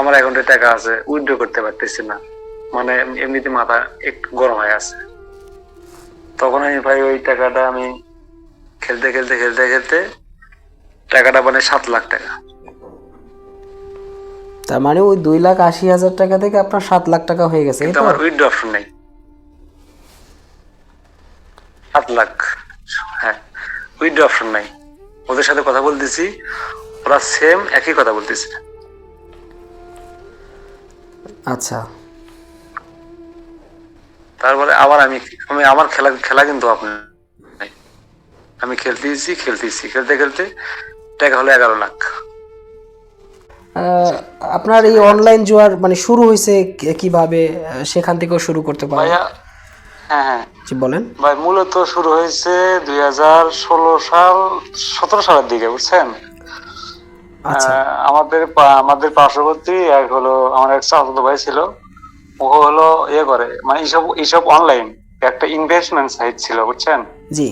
আমার অ্যাকাউন্টে টাকা আছে, উইথড্র করতে পারতেছি না, মানে এমনিতে মাথা একটু গরম হয়ে আছে। তখন আমি ভাই ওই টাকাটা আমি খেলতে খেলতে খেলতে খেলতে টাকাটা মানে 7 লাখ টাকা। তার মানে ওই 2,80,000 টাকা থেকে আপনার 7 লাখ টাকা হয়ে গেছে, এই কিন্তু তো? আমার উইথড্র অপশন নেই। 7 লাখ, হ্যাঁ, উইথড্র অপশন নাই। ওদের সাথে কথা বলতেছি, ওরা সেম একই কথা বলতেছে। আচ্ছা। তারপরে আবার আমি আমি আমার খেলা খেলা কিন্তু আপনি, আমি খেলতেছি খেলতেছি খেলতে খেলতে টাকা হলো 11 লাখ। আহ, আপনার এই অনলাইন জুয়ার মানে শুরু হয়েছে কিভাবে? সেখান থেকেও শুরু করতে পারেন। ভাইয়া, হ্যাঁ হ্যাঁ জি বলেন। ভাই, মূলত শুরু হয়েছে 2016 সাল, 17 সালের দিকে, বুঝছেন। আচ্ছা। আমাদের পার্শ্ববর্তী এক হলো আমার এক চাচাতো ভাই ছিল। ও হলো ইয়ে করে, মানে এইসব এইসব অনলাইন একটা ইনভেস্টমেন্ট সাইট ছিল, বুঝছেন। জি।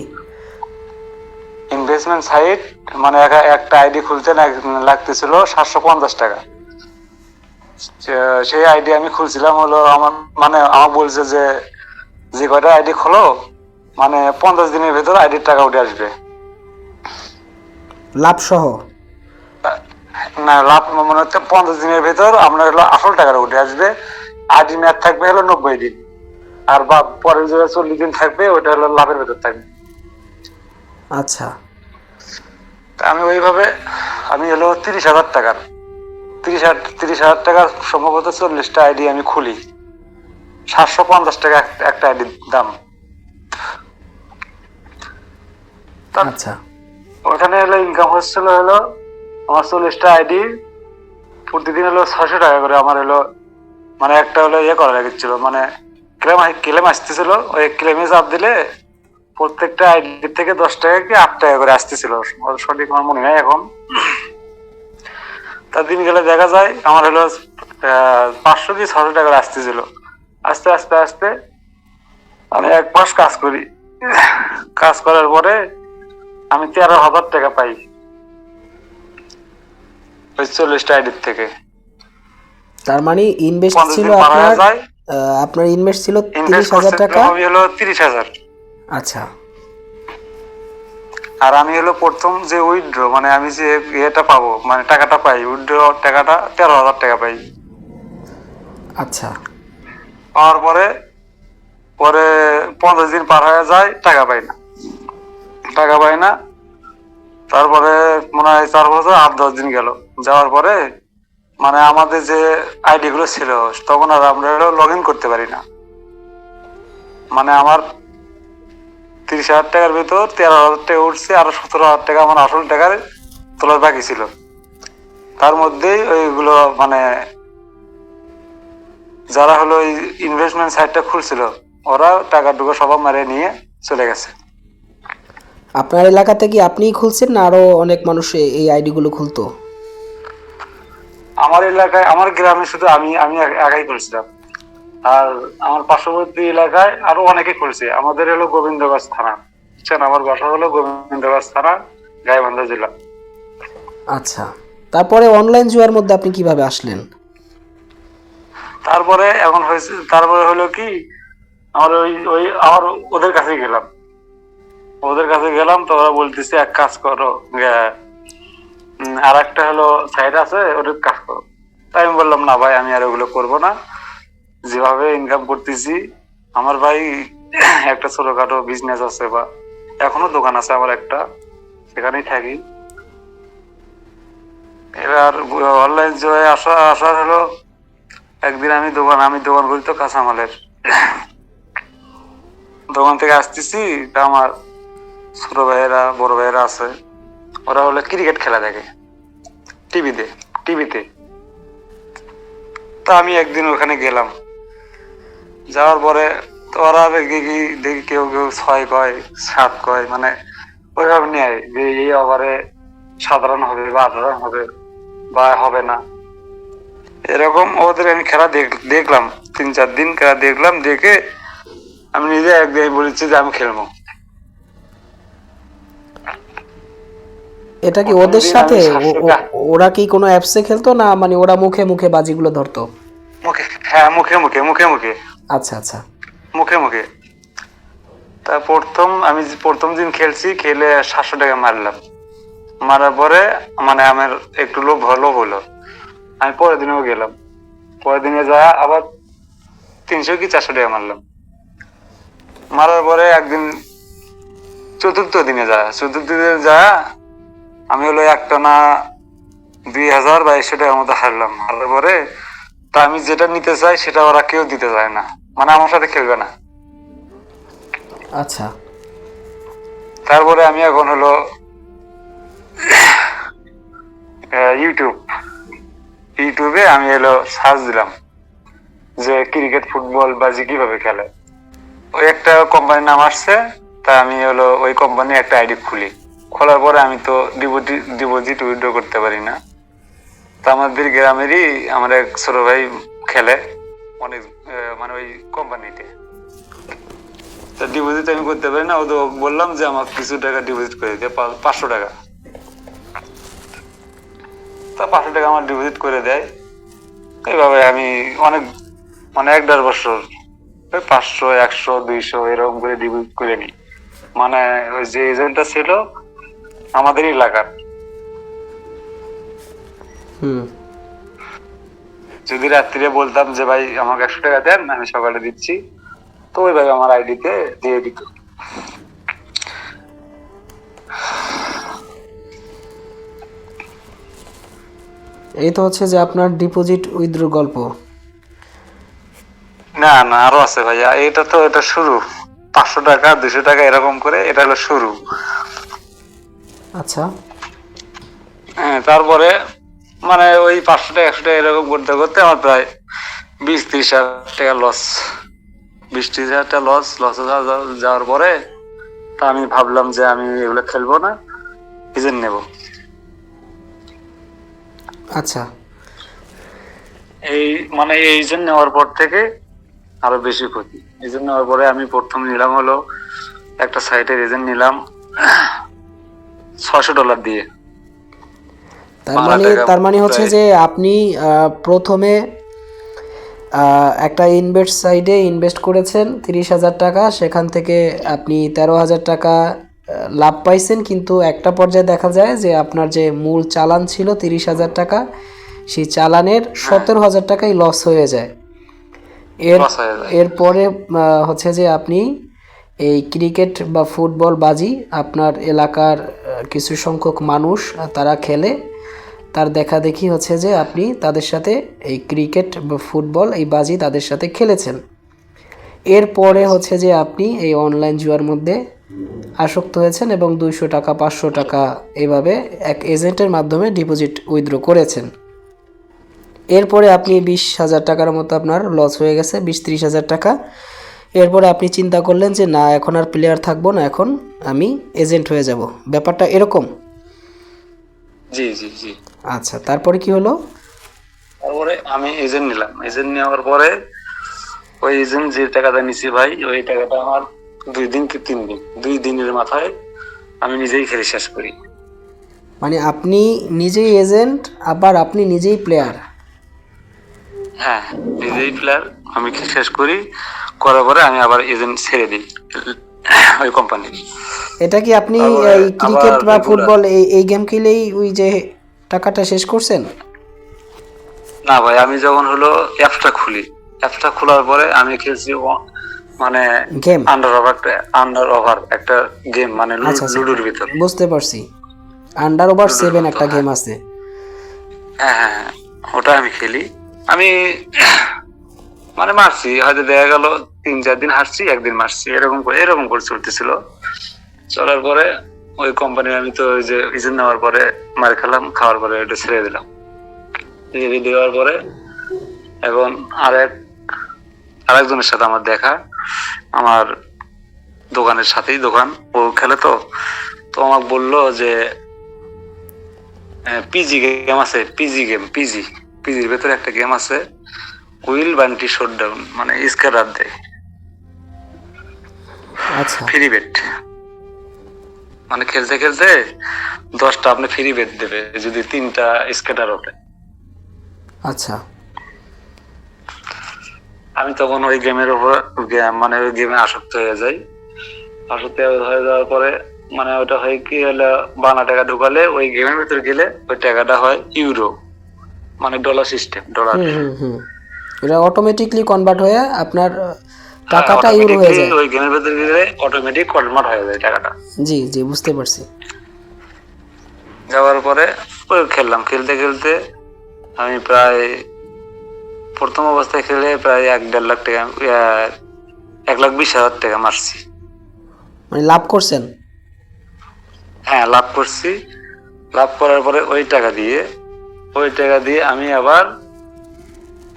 ইনভেস্টমেন্ট সাইট, মানে একটা আইডি খুলতে লাগতেছিল 750 টাকা। সেই আইডি আমি খুলছিলাম হলো, আমার মানে আমার বলছে যে যে কয়টা আইডি খোলো, মানে 50 দিনের ভেতর আইডির টাকা উঠে আসবে। লাভ সহ? না, লাভ মানে হচ্ছে 50 দিনের ভেতর আপনার হলো আসল টাকাটা উঠে আসবে। আইডি মেয়াদ থাকবে হলো 90 দিন, আর বা পরের যে 40 দিন থাকবে ওটা হলো লাভের ভেতর থাকবে। আচ্ছা। তা আমি ওইভাবে আমি হলো 30,000 টাকার 30,000 টাকার সম্ভবত 40টা আইডি আমি খুলি। 750 টাকা একটা আইডির দাম। আচ্ছা। ওখানে হলো ইনকাম হচ্ছিল হলো আমার 40টা আইডি প্রতিদিন হলো 600 টাকা করে। আমার হলো মানে একটা হলো ইয়ে করা লাগছিল, মানে ক্লেম আসতেছিল। ওই ক্লেমে চাপ দিলে প্রত্যেকটা আইডি থেকে 10 টাকা কি 8 টাকা করে আসতেছিল, সঠিক আমার মনে নাই এখন। তার দিন গেলে দেখা যায় আমার হলো 500 কি 600 টাকা করে আসতেছিল। আস্তে আস্তে আস্তে আমি 1 মাস কাজ করি। কাজ করার পরে আমি 13,000 টাকা পাই ওই 40টা আইডির থেকে। তার মানে ইনভেস্ট 50 ছিল দিন পার হয়ে আপনার, যায়। আপনার ইনভেস্ট ছিল তিরিশ ইনভেস্ট হাজার টাকা করছিলাম আমি হলো 30,000। আচ্ছা। আর আমি হলো প্রথম যে উইথড্র, মানে আমি যে ইয়েটা পাবো, মানে টাকাটা পাই, উইথড্র টাকাটা 13,000 টাকা পাই। আচ্ছা। পাওয়ার পরে পরে 50 দিন পার হয়ে যায়, টাকা পাই না, টাকা পাই না। তারপরে মনে হয় 4 বছর 8-10 দিন গেল। যাওয়ার পরে মানে আমাদের যে আইডি গুলো ছিল তখন আর আমরা লগ ইন করতে পারি না। মানে আমার 30,000 টাকার ভেতর 13,000 টাকা উঠছে, আর 17,000 টাকা আমার আসল টাকার তোলার বাকি ছিল। তার মধ্যেই ওইগুলো মানে যারা হলো এই ইনভেস্টমেন্ট সাইটটা খুলছিল ওরা টাকা টুকু সব মারিয়ে নিয়ে চলে গেছে। আপনার এলাকাতে কি আপনিই খুলছেন না আরো অনেক মানুষ এই আইডিগুলো খুলতো? আমার এলাকায়, আমার গ্রামে শুধু আমি আমি একাই করেছিলাম। আর আমার পার্শ্ববর্তী এলাকায় আরো অনেকে করেছে। আমাদের হলো গোবিন্দগঞ্জ থানা, বুঝছেন, আমার বাসা হলো গোবিন্দগঞ্জ থানা, গাইবান্ধা জেলা। আচ্ছা। তারপরে অনলাইন জুয়ার মধ্যে আপনি কিভাবে আসলেন? তারপরে এখন হয়েছে, তারপরে হলো কি আমার ওই ওই আমার ওদের কাছে গেলাম। ওদের কাছে গেলাম তো ওরা বলতেছে এক কাজ করো, আর একটা হলো সাইট আছে ওদের কাজ করো। তাই আমি বললাম না ভাই, আমি আর ওগুলো করবো না। যেভাবে ইনকাম করতেছি, আমার ভাই একটা ছোটখাটো বিজনেস আছে, বা এখনো দোকান আছে আমার একটা, সেখানেই থাকি। এবার অনলাইন জয়ে আসার হলো একদিন আমি দোকান করি তো কাঁচামালের। দোকান থেকে আসতেছি, তা আমার ছোট ভাইয়েরা বড় ভাইয়েরা আছে, ওরা হলো ক্রিকেট খেলা দেখে টিভিতে টিভিতে। তা আমি একদিন ওখানে গেলাম। যাওয়ার পরে তো ওরা দেখি দেখি কেউ কেউ 6 কয়, 7 কয়, মানে ওইভাবে নেয় যে এই ওভারে 7 রান হবে বা 8 রান হবে বা হবে না। এরকম ওদের আমি খেলা দেখলাম, 3-4 দিন খেলা দেখলাম, দেখে আমি নিজে একদিন বলেছি যে আমি খেলবো। এটা কি প্রথম ওদের দিন সাথে আমি 700 টাকা ওরা কি কোনো অ্যাপসে খেলতো না মানে ওরা মুখে মুখে বাজিগুলো ধরতো? মুখে, হ্যাঁ মুখে মুখে মুখে মুখে আচ্ছা আচ্ছা। মুখে মুখে। তা আমি প্রথম দিন খেলছি, খেলে 700 টাকা মারলাম। মারার পরে মানে আমার একটু লোভ হলো। আমি পরের দিনেও গেলাম, পরের দিনে যা আবার 300 কি 400 টাকা মারলাম। মারার পরে একদিন চতুর্থ দিনে যা আমি হলো একটানা 2000-2200 টাকার মতো হারলাম। হারার পরে তা আমি যেটা নিতে চাই সেটা ওরা কেউ দিতে চায় না, মানে আমার সাথে খেলবে না। আচ্ছা। তারপরে আমি এখন হলো ইউটিউব ইউটিউবে আমি হলো সার্চ দিলাম যে ক্রিকেট ফুটবল বাজি কিভাবে খেলে। ওই একটা কোম্পানির নাম আসছে, তা আমি হলো ওই কোম্পানি একটা আইডি খুলি। খোলার পরে আমি তো ডিপোজিট উইথড্র করতে পারি না। তা আমাদের গ্রামেরই আমার এক ছোট ভাই খেলে অনেক, মানে ওই কোম্পানিতে। তা ডিপোজিট আমি করতে পারি না, ও তো বললাম যে আমাকে কিছু টাকা ডিপোজিট করে দিতে, 500 টাকা। তা 500 টাকা আমার ডিপোজিট করে দেয়। এইভাবে আমি অনেক, মানে 1-1.5 বছর ওই 500, 100, 200 এরকম করে ডিপোজিট করে নিই। মানে ওই যে এজেন্টটা ছিল আমাদের এলাকার, হুম। যদি রাত্রিরে বলতাম যে ভাই আমাকে 100 টাকা দেন, আমি সকালে দিচ্ছি, তো ওইভাবে আমার আইডিতে দিয়ে দিত। এই তো হচ্ছে যে আপনার ডিপোজিট উইথড্র গল্প। না না, আরো আছে ভাইয়া, এটা শুরু। 500 টাকা 200 টাকা এরকম করে, এটা হলো শুরু। আচ্ছা। হ্যাঁ, তারপরে মানে ওই 500 টাকা 100 টাকা এরকম করতে করতে আমার প্রায় 20-30 হাজার টাকা লস। 20-30 হাজার টাকা লসে যাওয়ার পরে তা আমি ভাবলাম যে আমি এগুলো খেলবো না, এজেন্ট নেব। আচ্ছা। এই মানে এই এজেন্ট নেওয়ার পর থেকে আরো বেশি ক্ষতি। এজেন্ট নেওয়ার পরে আমি প্রথম নিলাম হলো একটা সাইটের এজেন্ট নিলাম $600 দিয়ে। বাংলা টাকা তার মানে হচ্ছে প্রায়, যে আপনি প্রথমে একটা ইনভেস্ট সাইডে ইনভেস্ট করেছেন 30,000 টাকা, সেখান থেকে আপনি 13,000 টাকা লাভ পাইছেন, কিন্তু একটা পর্যায়ে দেখা যায় যে আপনার যে মূল চালান ছিল 30,000 টাকা, সেই চালানের 17,000 টাকাই লস হয়ে যায়। এর লস হয়ে যায়। এরপরে হচ্ছে যে আপনি এই ক্রিকেট বা ফুটবল বাজি আপনার এলাকার কিছু সংখ্যক মানুষ তারা খেলে, তার দেখা দেখি হচ্ছে যে আপনি তাদের সাথে এই ক্রিকেট বা ফুটবল এই বাজি তাদের সাথে খেলেছেন। এরপরে হচ্ছে যে আপনি এই অনলাইন জুয়ার মধ্যে আসক্ত হয়েছেন এবং 200 টাকা 500 টাকা এভাবে এক এজেন্টের মাধ্যমে ডিপোজিট উইথড্র করেছেন। এরপরে আপনি 20,000 টাকার মতো আপনার লস হয়ে গেছে, 20-30 হাজার টাকা। এরপরে আপনি চিন্তা করলেন যে না, এখন আর প্লেয়ার থাকবো না, এখন আমি এজেন্ট হয়ে যাব। ব্যাপারটা এরকম? জি জি জি। আচ্ছা, তারপরে কি হলো? তারপরে আমি এজেন্ট নিলাম। এজেন্ট নেওয়ার পরে ওই এজেন্ট যে টাকাটা নিছি ভাই, ওই টাকাটা আমার 2 দিন কি 3 দিন, 2 দিনের মাথায় আমি নিজেই খেলে শেষ করি। মানে আপনি নিজেই এজেন্ট, আবার আপনি নিজেই প্লেয়ার? হ্যাঁ, নিজেই প্লেয়ার, আমি খেলে শেষ করি। করার পরে আমি আবার এজেন্ট ছেড়ে দিই ওই কোম্পানি। এটা কি আপনি তারপরে এই আবার ক্রিকেট বা রেগুলার, ফুটবল এই গেম খেলেই ওই যে টাকাটা শেষ করছেন? না ভাই, আমি যখন হলো অ্যাপসটা খোলার পরে আমি খেলছি মানে গেম? আন্ডার ওভার একটা গেম, মানে আচ্ছা আচ্ছা, লুডোর ভিতর। বুঝতে পারছি। আন্ডার ওভার লুডোর 7 মতো, একটা হ্যাঁ গেম আছে। হ্যাঁ হ্যাঁ হ্যাঁ, ওটা আমি খেলি। আমি মানে মারছি, হয়তো দেখা গেল 3-4 দিন হারছি, একদিন মারছি, এরকম করে চলতেছিল। চলার পরে ওই কোম্পানি, আমি তো ওই যে এজেন্ট নেওয়ার পরে মার খেলাম, খাওয়ার পরে এটা ছেড়ে দিলাম। ছেড়ে দেওয়ার পরে এখন আরেকজনের সাথে আমার দেখা, আমার দোকানের সাথেই দোকান, ও খেলে। তো তো আমাকে বললো যে পিজি গেম আছে, পিজির ভেতরে একটা গেম আছে, উইল বান্টি শটডাউন, মানে স্ক্যারার দেয়, আচ্ছা। Free bet. মানে খেলতে খেলতে 10টা আপনি ফ্রি বেট দেবে যদি 3টা স্কেটার ওঠে। আচ্ছা। আমি তখন ওই গেমের উপর মানে ওই গেমে আসক্ত হয়ে যাই। আসক্ত হয়ে যাওয়ার পরে মানে ওটা হয় কি হলো, বাংলা টাকা ঢুকালে ওই গেমের ভিতরে গেলে ওই টাকাটা হয় ইউরো, মানে ডলার সিস্টেম, ডলার। হুম হুম হুম, এটা অটোমেটিকলি কনভার্ট হয়ে আপনার হ্যাঁ, টাকাটা ইউরো হয়ে অটোমেটিকলি যায়। ওই গেমের ভিতরে গেলে অটোমেটিক কনভার্ট হয়ে যায় টাকাটা। জি জি, বুঝতে পারছি। যাওয়ার পরে ওই খেললাম, খেলতে খেলতে আমি প্রায় প্রথম অবস্থায় খেলে প্রায় 1-1.5 লাখ টাকা, 1,20,000 টাকা মারছি। মানে লাভ করছেন? হ্যাঁ, লাভ করছি। লাভ করার পরে ওই টাকা দিয়ে আমি আবার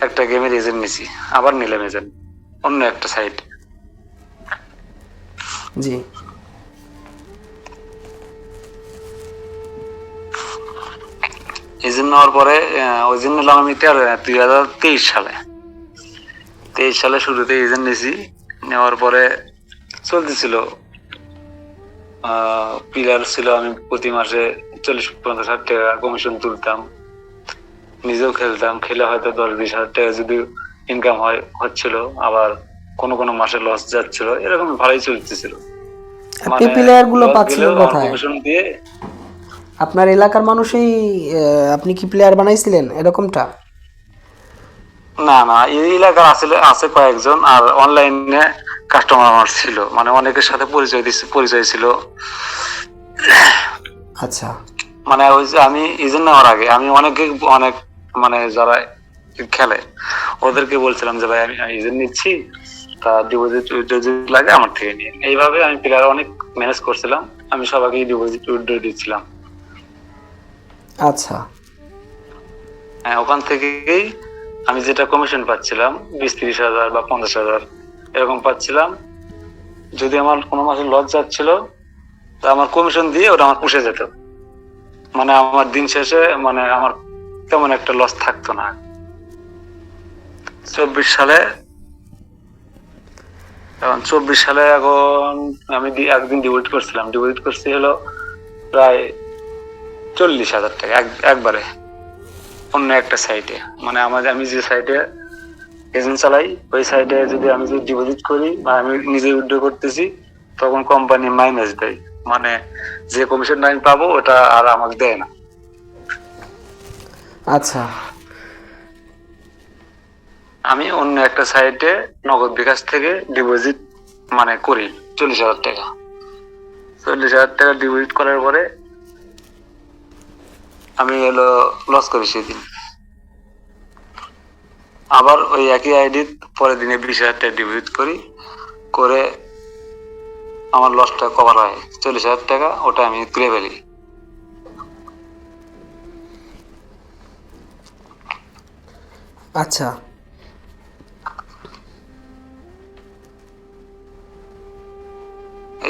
একটা গেমের এজেন্ট নিছি, আবার নিলাম এজেন্ট অন্য একটা সাইট। জি। এজেন্ট নেওয়ার পরে ওই জন্য নিলাম আমি 2023 সালে। 23 সালে শুরুতে এজেন্ট নিছি। নেওয়ার পরে চলতেছিল, প্লেয়ার ছিল, আমি প্রতি মাসে 40-50 হাজার টাকা কমিশন তুলতাম, নিজেও খেলতাম। খেলে হয়তো 10-20 হাজার টাকা যদি ইনকাম হচ্ছিল, আবার কোনো কোনো মাসে লস যাচ্ছিল, এরকম ভালোই চলতেছিল। আপনি মানে প্লেয়ারগুলো লস গেলেও পাচ্ছিলেন আমার কোথায়? কমিশন দিয়ে। আপনার এলাকার মানুষই আপনি কি প্লেয়ার বানাইছিলেন এরকমটা? না না, এই এলাকার আছে কয়েকজন, আর অনলাইনে কাস্টমার আমার ছিল, মানে অনেকের সাথে পরিচয় ছিল। আচ্ছা মানে ওই যে আমি এজেন্ট নেওয়ার আগে আমি অনেক মানে যারা খেলে ওদেরকে বলছিলাম যে ভাই আমি এজেন্ট নিচ্ছি, তা ডিপোজিট যদি লাগে আমার থেকে নিয়ে। এইভাবে আমি প্লেয়ার অনেক ম্যানেজ করছিলাম, আমি সবাইকে ডিপোজিট উইথড্র দিচ্ছিলাম। আচ্ছা হ্যাঁ, ওখান থেকেই আমি যেটা কমিশন পাচ্ছিলাম 20-30 হাজার বা 50 হাজার এরকম পাচ্ছিলাম। যদি আমার কোনো মাসে লস যাচ্ছিল, তা আমার কমিশন দিয়ে ওটা আমার পুষে যেত। মানে আমার দিন শেষে মানে আমার তেমন একটা লস থাকতো না। 24 সালে, এখন আমি একদিন ডিপোজিট করছিলাম, ডিপোজিট করছি হলো প্রায় 40 হাজার টাকা একবারে অন্য একটা সাইটে। মানে আমি যে সাইটে এজেন্ট চালাই ওই সাইটে যদি আমি ডিপোজিট করি বা আমি নিজে উইথড্র করতেছি, তখন কোম্পানি মাইনাস দেয়, মানে যে কমিশনটা আমি পাবো ওটা আর আমাকে দেয় না। আচ্ছা আমি অন্য একটা সাইটে নগদ বিকাশ থেকে ডিপোজিট মানে করি 40 হাজার টাকা। 40 হাজার টাকা ডিপোজিট করার পরে আমি লস করি সেদিন। আবার ওই একই আইডি পরের দিনে 20 হাজার টাকা ডিপোজিট করে আমার লসটা কভার হয়। 40 হাজার টাকা ওটা আমি তুলে ফেলি। আচ্ছা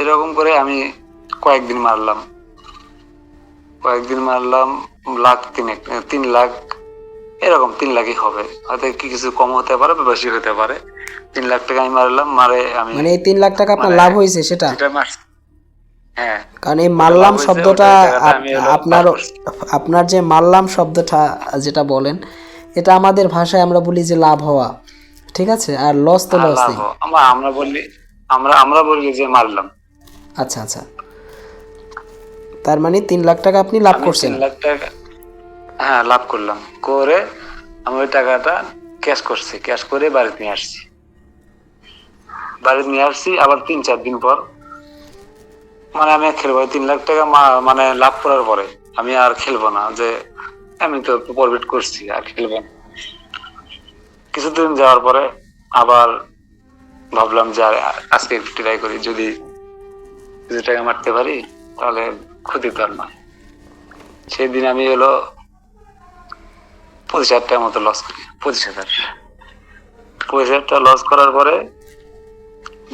এরকম করে আমি কয়েকদিন মারলাম, লাখ 3 লাখ, এরকম 3 লাখই হবে, হয়তো কিছু কম হতে পারে বা বেশি হতে পারে। 3 লাখ টাকা আমি মারে আমি। মানে এই 3 লাখ টাকা আপনার মানে লাভ হয়েছে সেটা? যেটা মার, হ্যাঁ, কারণ এই ওটা লাভ মারলাম হয়েছে, শব্দটা ওই টাকাটা আমি আপনার আপনার যে মারলাম শব্দটা যেটা বলেন, এটা আমাদের ভাষায় আমরা বলি যে লাভ হওয়া, ঠিক আছে? আর লস তো লসই। আমরা বলি যে মারলাম। আচ্ছা আচ্ছা, তার মানে 3 লাখ টাকা আপনি লাভ আমি করছেন? 3 লাখ টাকা, হ্যাঁ, লাভ করলাম। করে আমি ওই টাকাটা ক্যাশ করে বাড়িতে নিয়ে আসছি। আবার 3-4 দিন পর মানে আমি আর খেলবো 3 লাখ টাকা মানে লাভ করার পরে আমি আর খেলবো না, যে আমি তো প্রফিট করছি, আর খেলবো না। কিছুদিন যাওয়ার পরে আবার ভাবলাম যে আজকে একটু ট্রাই করি, যদি কিছু টাকা মারতে পারি তাহলে ক্ষতি তো আর নয়। সেদিন আমি 25,000 টাকার মতো লস করি। 25,000 টাকা লস করার পরে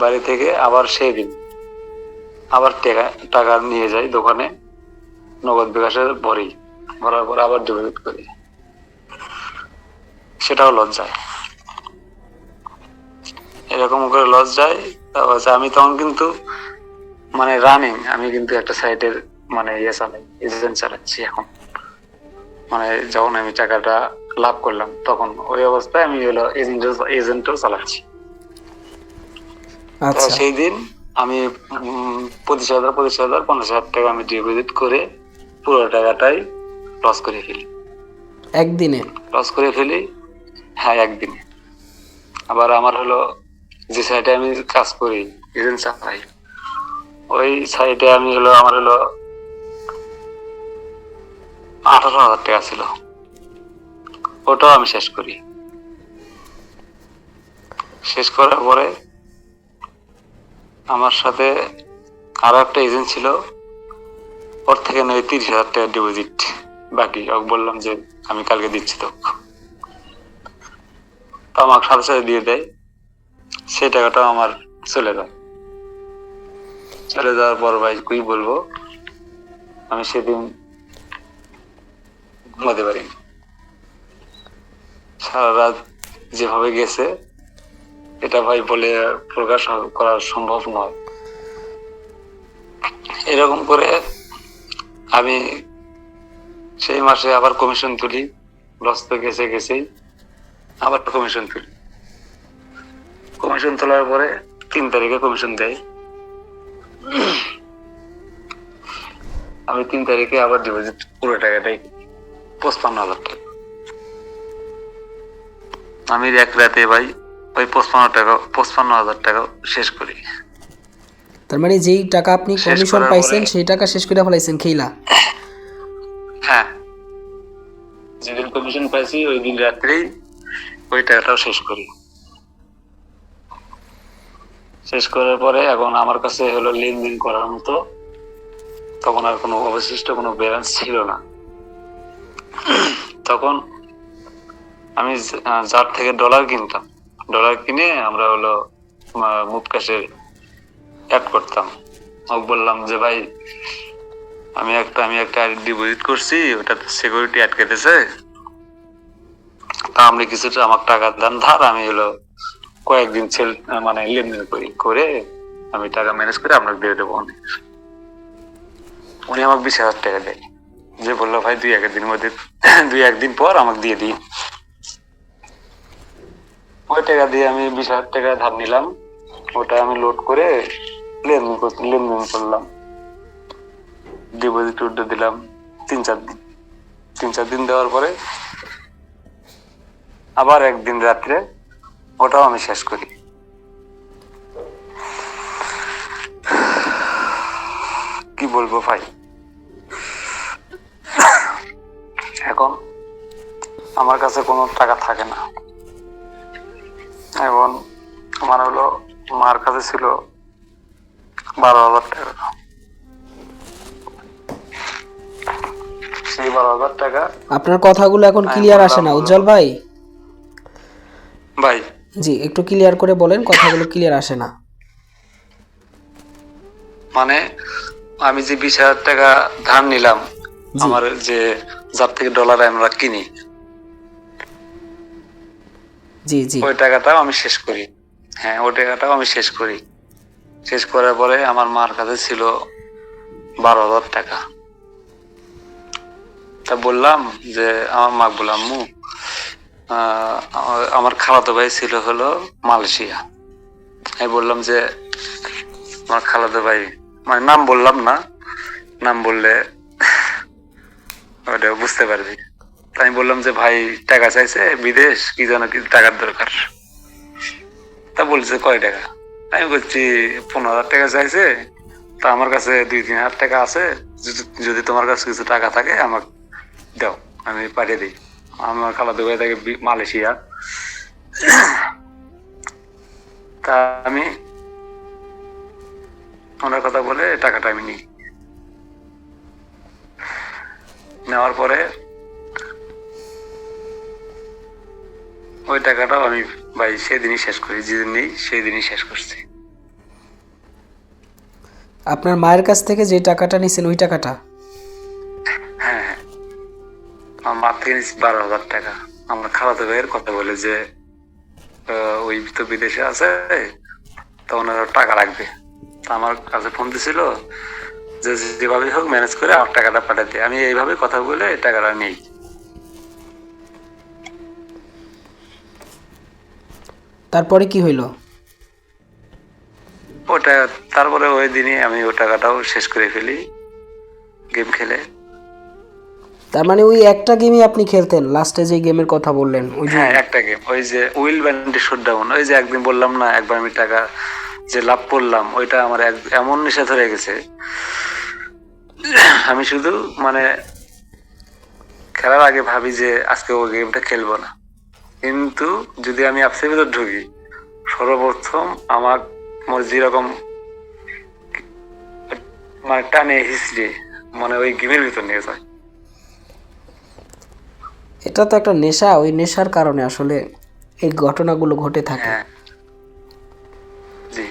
বাড়ি থেকে আবার সেই দিন আবার টাকা নিয়ে যাই দোকানে, নগদ বিকাশে ভরার পর আবার ডিপোজিট করি, সেটাও লস যায়। এরকম করে লস যায়। তারপর আমি তখন কিন্তু মানে রানিং, আমি কিন্তু একটা সাইটের মানে এজেন্ট চালাচ্ছি এখন। মানে যখন আমি টাকাটা লাভ করলাম তখন ওই অবস্থায় আমি হলো এজেন্টও চালাচ্ছি। তো আচ্ছা, সেই দিন আমি 25,000 50,000 টাকা আমি ডিপোজিট করে পুরো টাকাটাই লস করে ফেলি। একদিনে? লস করে ফেলি, হ্যাঁ একদিনে। আবার আমার হলো যে সাইটে আমি কাজ করি, এজেন্ট চালাই, ওই সাইটে আমি হলো আমার হলো 18,000 টাকা ছিল, ওটাও আমি শেষ করি। শেষ করার পরে আমার সাথে আরো একটা এজেন্ট ছিল, ওর থেকে নেই 30,000 টাকা ডিপোজিট বাকি। ওকে বললাম যে আমি কালকে দিচ্ছি, তো আমাকে সাথে সাথে দিয়ে দেয়। সেই টাকাটাও আমার চলে যায়। চলে যাওয়ার পর ভাই কি বলবো, আমি সেদিন ঘুমাতে পারিনি। সারা রাত যেভাবে গেছে এটা ভাই বলে প্রকাশ করা সম্ভব নয়। এরকম করে আমি সেই মাসে আবার কমিশন তুলি, লস তো গেছেই, আবার কমিশন তুলি। কমিশন তোলার পরে 3 তারিখে কমিশন দেয়। আমি 3 তারিখে আবার ডিপোজিট পুরো টাকাটাই 55,000 টাকা। আমি এক রাতে ভাই ওই 55,000 টাকা শেষ করি। তার মানে যেই টাকা আপনি শেষ কমিশন করার পাইছেন পরে সেই টাকা শেষ করে ফেলাইছেন খেইলা? হ্যাঁ, যেদিন কমিশন পাইছি ওই দিন রাত্রেই ওই টাকাটাও শেষ করি। শেষ করার পরে এখন আমার কাছে হলো লেনদেন করার মতো তখন আর কোনো অবশিষ্ট কোনো ব্যালেন্স ছিল না। তখন আমি যার থেকে ডলার কিনতাম, ডলার কিনে আমরা হলো মুভ ক্যাশে অ্যাড করতাম। ওকে বললাম যে ভাই আমি একটা ডিপোজিট করছি, ওটা সিকিউরিটি আটকে দিয়েছে, তা আপনি কিছুটা আমার টাকা দেন ধার, আমি হলো কয়েকদিন মানে লেনদেন করে আমি টাকা ম্যানেজ করে আপনাকে দিয়ে দেবো। উনি আমাকে 20,000 টাকা দেয়, যে বললো ভাই 2-1 দিনের মধ্যে 2-1 দিন পর আমাকে দিয়ে দিই। ওই টাকা দিয়ে আমি 20,000 টাকা ধার নিলাম, ওটা আমি লোড করে লেনদেন করলাম, ডিপোজিট উঠে দিলাম 3-4 দিন। 3-4 দিন দেওয়ার পরে আবার একদিন রাত্রে ওটাও আমি শেষ করি। কি বলবো ভাই, এখন আমার কাছে কোনো টাকা থাকে না। এখন আমার হলো মার কাছে ছিল 12,000 টাকা। সেই 12,000 টাকা আপনার কথাগুলো এখন আমি ক্লিয়ার আসে বললাম না হলো, উজ্জ্বল ভাই। ভাই জি, একটু ক্লিয়ার করে বলেন, কথাগুলো ক্লিয়ার আসে না। মানে আমি যে 20,000 টাকা ধার নিলাম, জি আমার যে যার থেকে ডলার আমরা কিনি, জি জি ওই টাকাটাও আমি শেষ করি। হ্যাঁ, ওই টাকাটাও আমি শেষ করি। শেষ করার পরে আমার মার কাছে ছিল 12,000 টাকা। তা বললাম যে আমার মা বললাম আম্মু, আমার খালাতো ভাই ছিল হলো মালয়েশিয়া। আমি বললাম যে আমার খালাতো ভাই, মানে নাম বললাম না, নাম বললে ওটা বুঝতে পারবি। তাই আমি বললাম যে ভাই টাকা চাইছে বিদেশ, কি যেন কি টাকার দরকার। তা বলছে কয় টাকা? আমি বলছি 15,000 টাকা চাইছে, তা আমার কাছে 2-3 হাজার টাকা আছে, যদি তোমার কাছে কিছু টাকা থাকে আমাকে দাও, আমি পাঠিয়ে দিই। আমার খালাতো ভাই থাকে মালয়েশিয়া। তা আমি ওনার কথা বলে টাকাটা আমি নিই। নেওয়ার পরে ওই টাকাটাও আমি ভাই সেদিনই শেষ করি, যেদিন নেই সেই দিনই শেষ করছি। আপনার মায়ের কাছ থেকে যে টাকাটা নিছেন ওই টাকাটা? হ্যাঁ হ্যাঁ, আমার মার থেকে নিচ্ছি 12,000 টাকা। আমার খালাতো ভাইয়ের কথা বলে যে ওই তো বিদেশে আছে, তো ওনার টাকা লাগবে, তা আমার কাছে ফোন দিছিল যে যেভাবেই হোক ম্যানেজ করে আমার টাকাটা পাঠাতে। আমি এইভাবে কথা বলে টাকাটা নেই। তারপরে কি হইলো? ওটা তারপরে ওই দিনই আমি ওই টাকাটাও শেষ করে ফেলি গেম খেলে। তার মানে ওই একটা গেমই আপনি খেলতেন, লাস্টে যে গেমের কথা বললেন ওই যে? হ্যাঁ, একটা গেম, ওই যে উইল ব্যান্ডি শটডাউন। ওই যে একদিন বললাম না, একবার আমি টাকা যে লাভ করলাম, ওইটা আমার এমন নেশা ধরে গেছে, আমি শুধু মানে খেলার আগে ভাবি যে আজকে ওই গেমটা খেলবো না। কিন্তু যদি আমি অ্যাপসের ভিতর ঢুকি, সর্বপ্রথম আমার যেরকম মানে টানে হিস্ট্রি মানে ওই গেমের ভিতর নিয়ে যায়। এটা তো একটা নেশা, ওই নেশার কারণে আসলে এই ঘটনাগুলো ঘটে থাকে। হ্যাঁ, জি।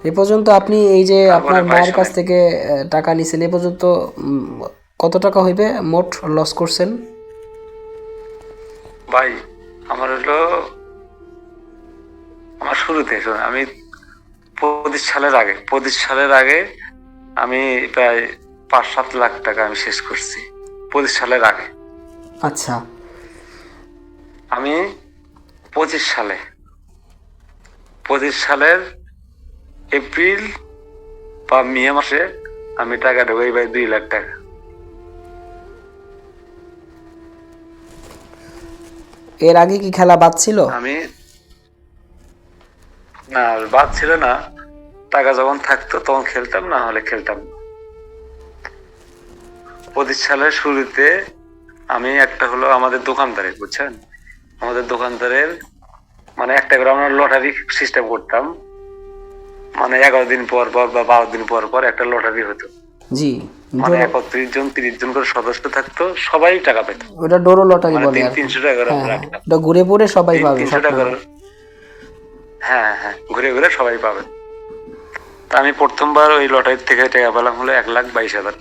এ পর্যন্ত আপনি এই যে তারপরে আপনার ভাই মায়ের কাছ শোনেন, থেকে টাকা নিছেন, এ পর্যন্ত কত টাকা হইবে মোট লস করছেন? ভাই আমার হলো আমার শুরুতে আমি 25 সালের আগে আমি প্রায় 5-7 লাখ টাকা আমি শেষ করছি 25 সালের আগে। আচ্ছা। আমি 25 সালে 25 সালের এপ্রিল বা মে মাসে আমি টাকা ঢোকাই ভাই 2 লাখ টাকা। এর আগে কি খেলা বাদ ছিল? আমি না, বাদ ছিল না। টাকা যখন থাকতো তখন খেলতাম, না হলে খেলতাম না। 25 সালের শুরুতে আমি একটা হলো আমাদের দোকানদারের, বুঝছেন, আমাদের দোকানদারের মানে একটা করে আমরা লটারি সিস্টেম করতাম। মানে 11 দিন পর পর বা 12 দিন পর পর একটা লটারি হতো। জি, মানে 31 জন 30 জন করে সদস্য থাকতো, সবাই টাকা পেত। ওটা ডোরো লটারি মানে বলে আর কি। 300 টাকা করে হ্যাঁ আমরা হ্যাঁ, রাখতাম। ওটা ঘুরে পড়ে সবাই পাবে 300 সব টাকা সময়। করে, হ্যাঁ হ্যাঁ, ঘুরে ঘুরে সবাই পাবে। তা আমি প্রথমবার ওই লটারি থেকে টাকা পেলাম হলো 1,22,000।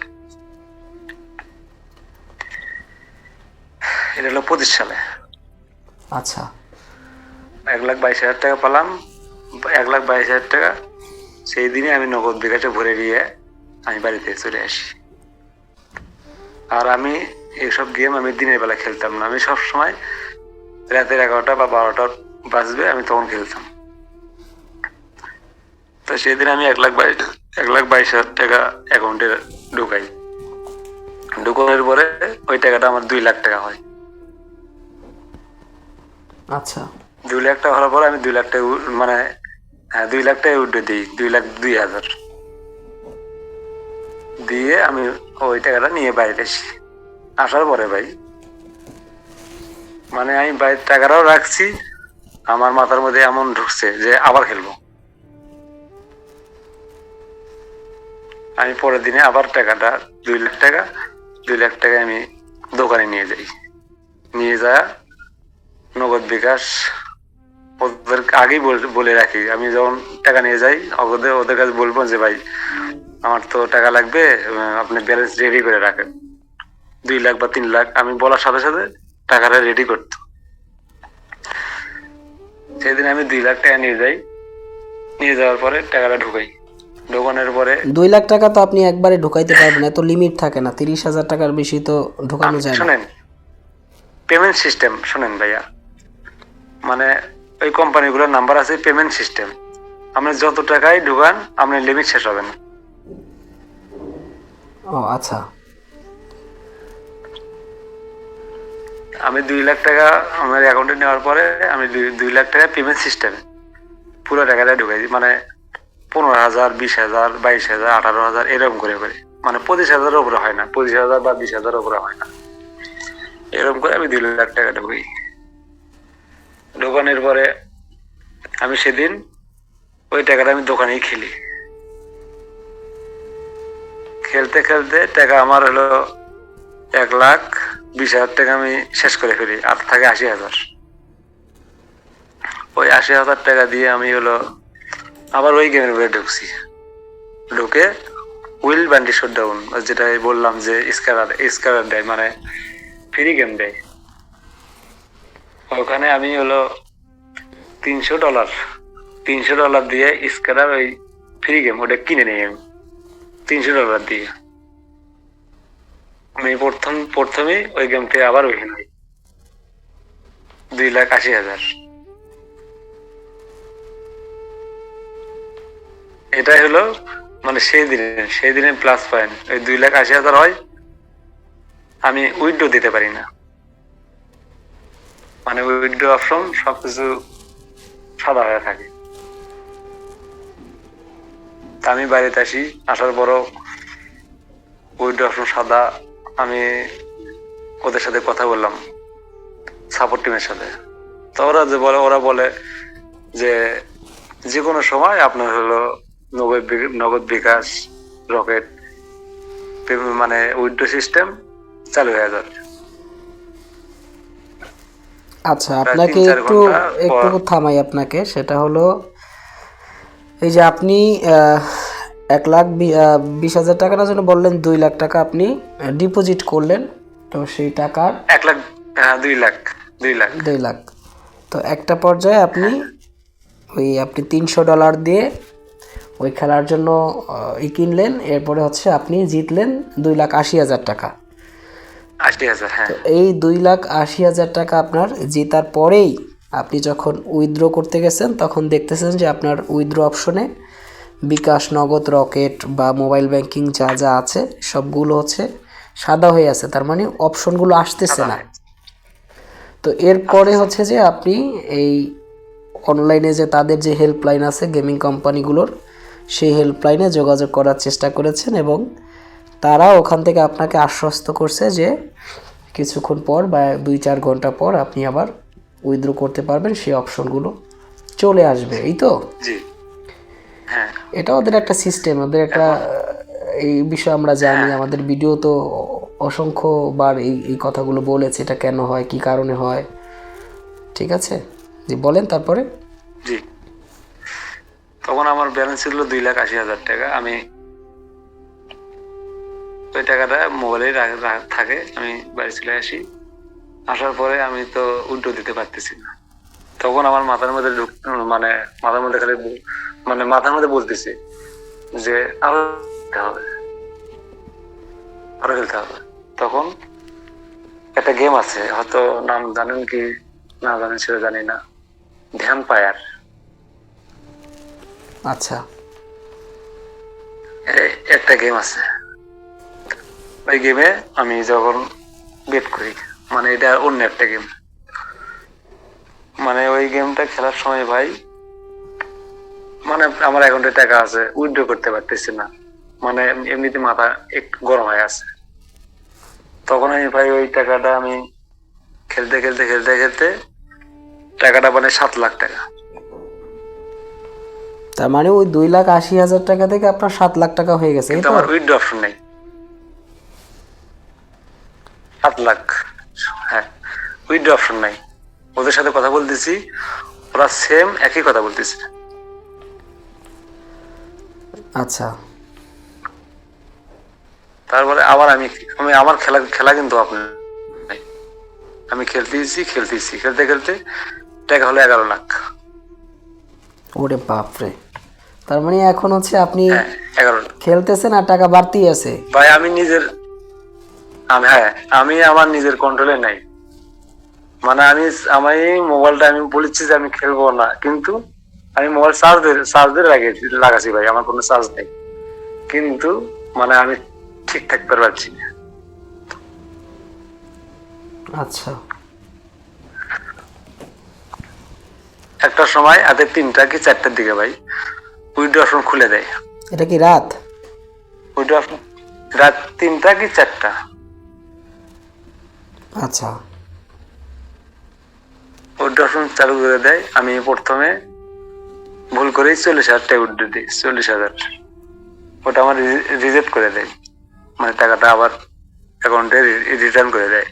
এটা হলো 25 সালে। আচ্ছা। 1,22,000 টাকা পেলাম। 1,22,000 টাকা সেই দিনে আমি নগদ বিকাশে ভরে দিয়ে আমি বাড়িতে চলে আসি। আর আমি এইসব গেম আমি দিনের বেলা খেলতাম না, আমি সব সময় রাতের 11টা বা 12টা বাজবে আমি তখন খেলতাম। তো সেদিন আমি 1,22,000 টাকা অ্যাকাউন্টে ঢুকাই। ঢুকানোর পরে ওই টাকাটা আমার 2 লাখ টাকা হয়। আচ্ছা। 2 লাখ টাকা হওয়ার পরে আমি 2 লাখ টাকা মানে হ্যাঁ 2 লাখ টাকা উঠে দিই, 2,02,000 দিয়ে আমি ওই টাকাটা নিয়ে বাইরে আসি। আসার পরে ভাই মানে আমি বাইরের টাকাটাও রাখছি, আমার মাথার মধ্যে এমন ঢুকছে যে আবার খেলবো। আমি পরের দিনে আবার টাকাটা 2 লাখ টাকা 2 লাখ টাকা আমি দোকানে নিয়ে যাই। নিয়ে যা নগদ বিকাশ ওদের আগেই বলে রাখি, আমি যখন টাকা নিয়ে যাই ওদের কাছে বলবো যে ভাই আমার তো টাকা লাগবে, আপনি ব্যালেন্স রেডি করে রাখেন। 2 লাখ বা 3 লাখ আমি বলার সাথে সাথে টাকাটা রেডি করতো। সেদিন আমি 2 লাখ টাকা নিয়ে যাই, নিয়ে যাওয়ার পরে টাকাটা ঢুকাই। ঢোকানোর পরে 2 লাখ টাকা তো আপনি একবারে ঢুকাইতে পারবেন, এত লিমিট থাকে না, 30,000 টাকার বেশি তো ঢুকানো যায় না। শোনেন, পেমেন্ট সিস্টেম শোনেন ভাইয়া, মানে ওই কোম্পানিগুলোর নাম্বার আছে পেমেন্ট সিস্টেম। আপনি যত টাকাই ঢুকান আপনার লিমিট শেষ হবে না। ও আচ্ছা। আমি 2 লাখ টাকা আমার অ্যাকাউন্টে নেওয়ার পরে আমি 2 লাখ টাকা পেমেন্ট সিস্টেমে পুরো টাকাটা ঢুকাই দিই। মানে 15,000, 20,000, 22,000, 18,000 এরকম করে করে, মানে 25,000 উপরে হয় না, 25,000 বা 20,000 উপরে হয় না, এরকম করে আমি 2 লাখ টাকা ঢুকাই। ঢোকানোর পরে আমি সেদিন ওই টাকাটা আমি দোকানেই খেলি। খেলতে খেলতে টাকা আমার হলো 1,20,000 টাকা আমি শেষ করে ফেলি, আর থাকে 80,000। ওই 80,000 টাকা দিয়ে আমি হলো আবার ওই গেমের উপরে ঢুকছি। ঢুকে উইল ব্যান্ডি শটডাউন, যেটা বললাম যে স্কারার দেয়, মানে ফ্রি গেম দেয়। ওখানে আমি হলো $300 দিয়ে স্কারার ওই ফ্রি গেম, ওটা কিনে নেই আমি $300 দিয়ে। আমি প্রথমে ওই গেম থেকে আবার ওইখানে 2,80,000। এটাই হলো মানে সেই দিনের প্লাস পয়েন্ট। ওই 2,80,000 হয়, আমি উইথড্র দিতে পারি না, মানে উইথড্র অপশন সবকিছু সাদা হয়ে থাকে। তা আমি বাড়িতে আসার পরও উইথড্র অপশন সাদা। আমি ওদের সাথে কথা বললাম, সাপোর্ট টিমের সাথে। তো ওরা বলে যে যে কোনো সময় আপনার হলো নগদ বিকাশ, রকেট মানে উইথড্র সিস্টেম চালু হয়ে যাবে। আচ্ছা, আপনাকে 3-4 একটু ঘন্টা একটু পর। থামাই আপনাকে। সেটা হলো এই যে আপনি 1,20,000 টাকা না যেন বললেন, 2,00,000 টাকা আপনি ডিপোজিট করলেন। তো সেই টাকার 1 লাখ, হ্যাঁ 2 লাখ, 2 লাখ। 2,00,000, তো একটা পর্যায়ে আপনি আপনি $300 দিয়ে ওই খেলার জন্য কিনলেন। এরপরে হচ্ছে আপনি জিতলেন 2,80,000 টাকা। 80,000, হ্যাঁ। তো এই 2,80,000 টাকা আপনার জেতার পরেই আপনি যখন উইথড্র করতে গেছেন, তখন দেখতেছেন যে আপনার উইথড্র অপশনে বিকাশ, নগদ, রকেট বা মোবাইল ব্যাংকিং যা যা আছে সবগুলো হচ্ছে সাদা হয়ে আছে, তার মানে অপশনগুলো আসতেছে না। তো এরপরে হচ্ছে যে আপনি এই অনলাইনে যে তাদের যে হেল্পলাইন আছে গেমিং কোম্পানিগুলোর, সেই হেল্পলাইনে যোগাযোগ করার চেষ্টা করেছেন এবং তারা ওখান থেকে আপনাকে আশ্বস্ত করছে যে কিছুক্ষণ পর বা 2-4 ঘন্টা পর আপনি আবার উইথড্র করতে পারবেন, সেই অপশনগুলো চলে আসবে। এই তো, জি, হ্যাঁ। এটা ওদের একটা সিস্টেম, ওদের একটা এই বিষয়ে আমরা জানি, আমাদের ভিডিও তো অসংখ্যবার এই কথাগুলো বলেছে, এটা কেন হয়, কি কারণে হয়। ঠিক আছে, জি বলেন তারপরে। জি, তখন আমার ব্যালেন্স ছিল 2,80,000 টাকা। আমি ওই টাকাটা মোবাইলে থাকে। আমি বাড়ি চলে আসার পরে আমি তো উইথড্র দিতে পারতেছি না। তখন আমার মাথার মধ্যে মানে মাথার মধ্যে খালি মানে মাথার মধ্যে বলতেছে যে আরো খেলতে হবে, আরো খেলতে হবে। তখন একটা গেম আছে, হয়তো নাম জানেন কি না জানেন সেটা জানি না, ভ্যাম্পায়ার। আচ্ছা, একটা গেম আছে, ওই গেমে আমি যখন বেট করি, মানে এটা অন্য একটা গেম, মানে ওই গেমটা খেলার সময় ভাই, মানে আমার অ্যাকাউন্টে টাকা আছে, উইথড্র করতে পারতেছি না, মানে এমনিতে মাথা একটু গরম হয়ে আছে। তখন আমি ভাই ওই টাকাটা আমি খেলতে খেলতে খেলতে খেলতে টাকাটা মানে 7 লাখ টাকা। তার মানে ওই 2,80,000 টাকা থেকে আপনার 7 লাখ টাকা হয়ে গেছে, এই কিন্তু তো? আমার উইথড্র অপশন নেই। 7 লাখ, হ্যাঁ, উইথড্র অপশন নাই। ওদের সাথে কথা বলতেছি, ওরা সেম একই কথা বলতেছে। আচ্ছা, তারপরে আবার আমি আমি আমার খেলা কিন্তু আপনার, আমি খেলতেছি খেলতে খেলতে টাকা হলো 11 লাখ। ওরে বাপরে, তার মানে এখন হচ্ছে আপনি হ্যাঁ, 11 লাখ খেলতেছেন আর টাকা বাড়তেই আছে। ভাই। আমি আমার নিজের কন্ট্রোলে নাই, মানে আমি মোবাইলটা আমি বলেছি যে আমি খেলবো না, কিন্তু আমি মোবাইল চার্জে লাগাচ্ছি ভাই, আমার কোনো চার্জ নেই, কিন্তু মানে আমি ঠিক থাকতে পারছি না। আচ্ছা, একটা সময় রাতে 3টা কি 4টার দিকে ভাই উইথড্র অপশন খুলে দেয়। এটা কি রাত? উইথড্র অপশন রাত 3টা কি 4টা, আচ্ছা, উইথড্র অপশন চালু করে দেয়। আমি প্রথমে ভুল করেই 40,000 টাকা উইথড্র দিই, 40,000। ওটা আমার রিজেক্ট করে দেয়, মানে টাকাটা আবার অ্যাকাউন্টে রিটার্ন করে দেয়।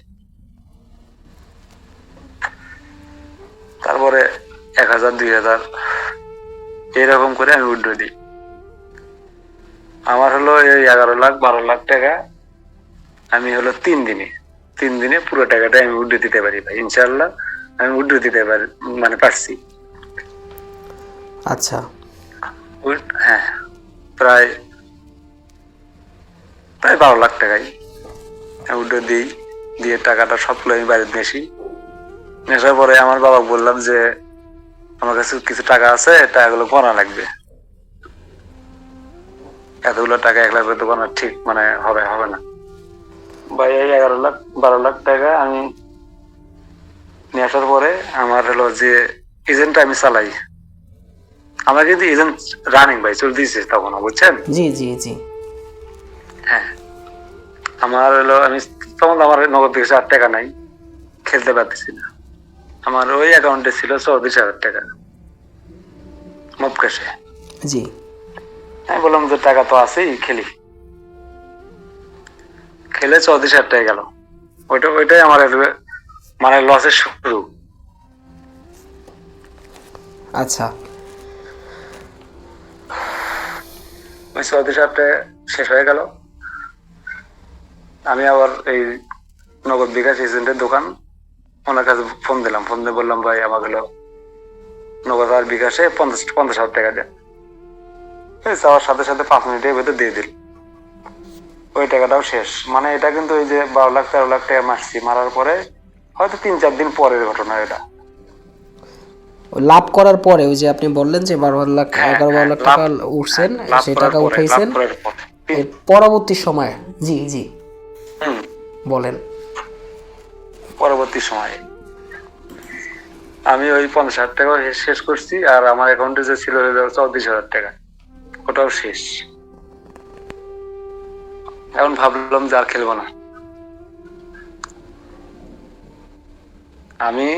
তারপরে 1,000, 2,000 এরকম করে আমি উইথড্র দিই। আমার হলো এই 11 লাখ 12 লাখ টাকা আমি হলো 3 দিনে পুরো টাকাটা আমি উইথড্র দিতে পারি ভাই, ইনশাল্লাহ আমি উইথড্র দিতে পারি, মানে পারছি। আচ্ছা, হ্যাঁ, প্রায় প্রায় 12 লাখ টাকাই উঠে দিই, দিয়ে টাকাটা সবগুলো আমি বাড়িতে নিয়েছি। নেশার পরে আমার বাবা বললাম যে আমার কাছে কিছু টাকা আছে, টাকাগুলো গণা লাগবে, এতগুলো টাকা একলা করে তো গণা ঠিক মানে হবে না ভাই। এই 11 লাখ 12 লাখ টাকা আমি নিয়ে আসার পরে আমার হলো যে এজেন্ট আমি চালাই, আমার কিন্তু এজেন্ট রানিং ভাই চলতেছে তখন, বুঝছেন? জি জি জি। হ্যাঁ, আমার হলো আমি তখন আমার নগদ থেকে 8 টাকা নাই, খেলতে পারতেছি না। আমার ওই অ্যাকাউন্টে ছিল 34,000 টাকা মুভ ক্যাশে। জি। আমি বললাম যে টাকা তো আছেই, খেলি। খেলে 34,000 টাকা গেল। ওইটাই আমার মানে লসের শুরু। আচ্ছা। ওই 34,000 টাকা শেষ হয়ে গেল। আমি আবার এই নগদ বিকাশ এজেন্টের দোকান, ওনার কাছে ফোন দিলাম। ফোন দিয়ে বললাম ভাই আমার হলো নগদ আর বিকাশে 50,000 টাকা দেন। চাওয়ার সাথে সাথে 5 মিনিটের ভেতর দিয়ে দিল। ওই টাকাটাও শেষ। মানে এটা কিন্তু ওই যে 12 লাখ 13 লাখ টাকা মারছি, মারার পরে হয়তো 3-4 দিন পরের ঘটনা এটা। লাভ করার পরে ওই যে আপনি বললেন যে 12 লাখ হ্যাঁ 11-12 লাখ টাকা উঠছেন, লাভ সেই করার টাকা পরে, লাভ উঠাইছেন করার পরে এর পরবর্তী সময়ে। জি জি হুম, বলেন। পরবর্তী সময়ে আমি ওই 50,000 টাকা শেষ করছি, আর আমার অ্যাকাউন্টে যে ছিল 34,000 টাকা, ওটাও শেষ। এখন ভাবলাম যে আর খেলবো না। আমি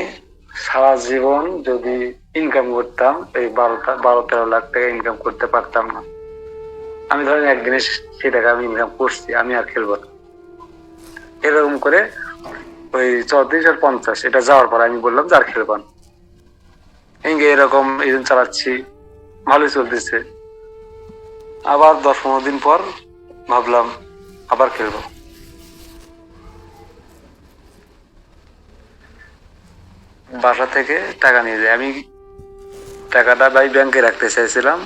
সারা জীবন যদি ইনকাম করতাম এই 12-13 লাখ টাকা ইনকাম করতে পারতাম না। আমি ধরেন একদিনে সেই টাকা আমি ইনকাম করছি, আমি আর খেলবো না। এরকম করে ওই 34 আর 50 এটা যাওয়ার পর আমি বললাম যে আর খেলবো না। এরকম এজেন্ট চালাচ্ছি, ভালোই চলতেছে। আবার 10-15 দিন পর ভাবলাম আবার খেলবো। বাসা থেকে টাকা নিয়ে যাই। আমি টাকাটা ভাই ব্যাংকে রাখতে চাইছিলাম,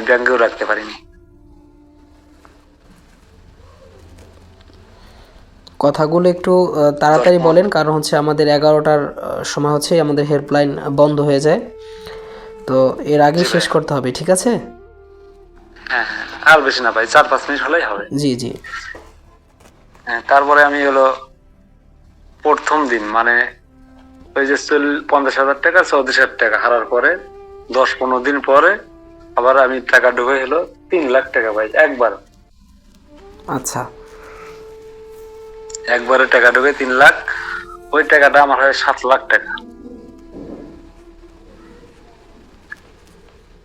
ব্যাংকেও রাখতে পারিনি। কথাগুলো একটু তাড়াতাড়ি বলেন, কারণ হচ্ছে আমাদের 11টার সময় হচ্ছে আমাদের হেল্পলাইন বন্ধ হয়ে যায়, তো এর আগেই শেষ করতে হবে, ঠিক আছে? হ্যাঁ হ্যাঁ, আর বেশি না ভাই, 4-5 মিনিট হলেই হবে। জি জি। হ্যাঁ, তারপরে আমি হলো প্রথম দিন মানে ওই যে 50,000 টাকা 34,000 টাকা হারার পরে 10-15 দিন পরে আবার আমি টাকা ঢুকে হলো 3 লাখ টাকা ভাই একবার। আচ্ছা। একবারে টাকা ঢুকে 3 লাখ, ওই টাকাটা আমার হয় 7 লাখ টাকা।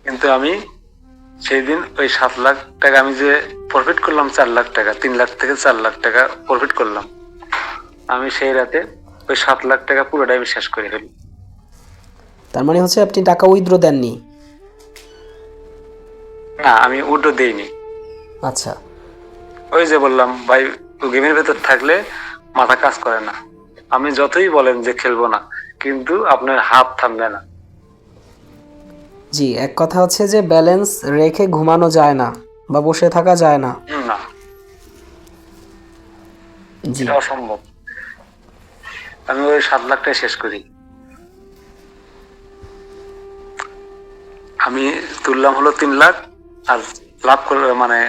কিন্তু আমি সেই দিন ওই 7 লাখ টাকা আমি যে প্রফিট করলাম 4 লাখ টাকা, 3 লাখ থেকে 4 লাখ টাকা প্রফিট করলাম, আমি সেই রাতে ওই 7 লাখ টাকা পুরোটাই আমি শেষ করে ফেলি। তার মানে হচ্ছে আপনি টাকা উইথড্র দেননি? না, আমি উড্রো দেইনি। আচ্ছা। ওই যে বললাম ভাই, গেমের ভেতর থাকলে মাথা কাজ করে না। আমি যতই বলেন যে খেলবো না, কিন্তু আপনার হাত থামবে না। জি, এক কথা হচ্ছে যে ব্যালেন্স রেখে ঘুমানো যায় না বা বসে থাকা যায় না। না, জি। এটা অসম্ভব। আমি ওই 7 লাখ টাকা শেষ করি। আমি তুললাম হলো 3 লাখ, আর লাভ করলাম মানে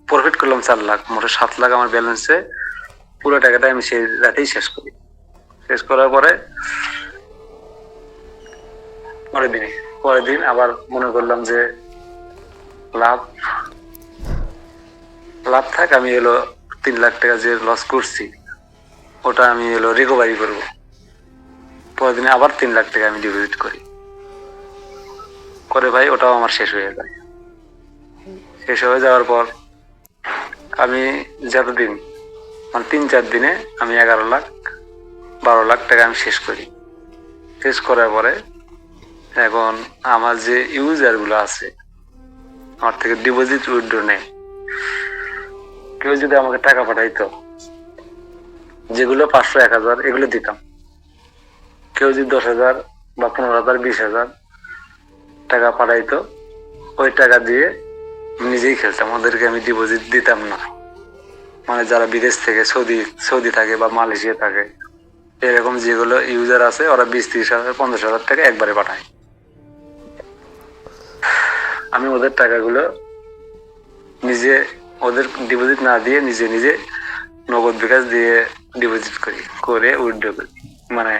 প্রফিট করলাম 4 লাখ, মোট 7 লাখ আমার ব্যালেন্সে। পুরো টাকাটা আমি সেই রাতেই শেষ করি। শেষ করার পরে পরের দিন আবার মনে করলাম যে লাভ লাভ থাক, আমি এলো 3 লাখ টাকা যে লস করছি ওটা আমি এলো রিকভারি করবো। পরের দিনে আবার 3 লাখ টাকা আমি ডিপোজিট করি, করে ভাই ওটাও আমার শেষ হয়ে যায়। শেষ হয়ে যাওয়ার পর আমি যতদিন মানে 3-4 দিনে আমি 11-12 লাখ টাকা আমি শেষ করি। শেষ করার পরে এখন আমার যে ইউজার গুলো আছে, আমার থেকে ডিপোজিট উইথড্র নেয়, কেউ যদি আমাকে টাকা পাঠাইতো, যেগুলো 500-1000 এগুলো দিতাম। কেউ যদি 10,000 বা 15,000 20,000 টাকা পাঠাইতো, ওই টাকা দিয়ে নিজেই খেলতাম, ওদেরকে আমি ডিপোজিট দিতাম না। মানে যারা বিদেশ থেকে সৌদি থাকে বা মালয়েশিয়া থাকে, এরকম যেগুলো ইউজার আছে, ওরা 20-30 হাজার 50 হাজার টাকা একবারে পাঠায়। আমি ওদের টাকাগুলো নিজে, ওদের ডিপোজিট না দিয়ে নিজে নিজে নগদ বিকাশ দিয়ে ডিপোজিট করে উইথড্র করি। মানে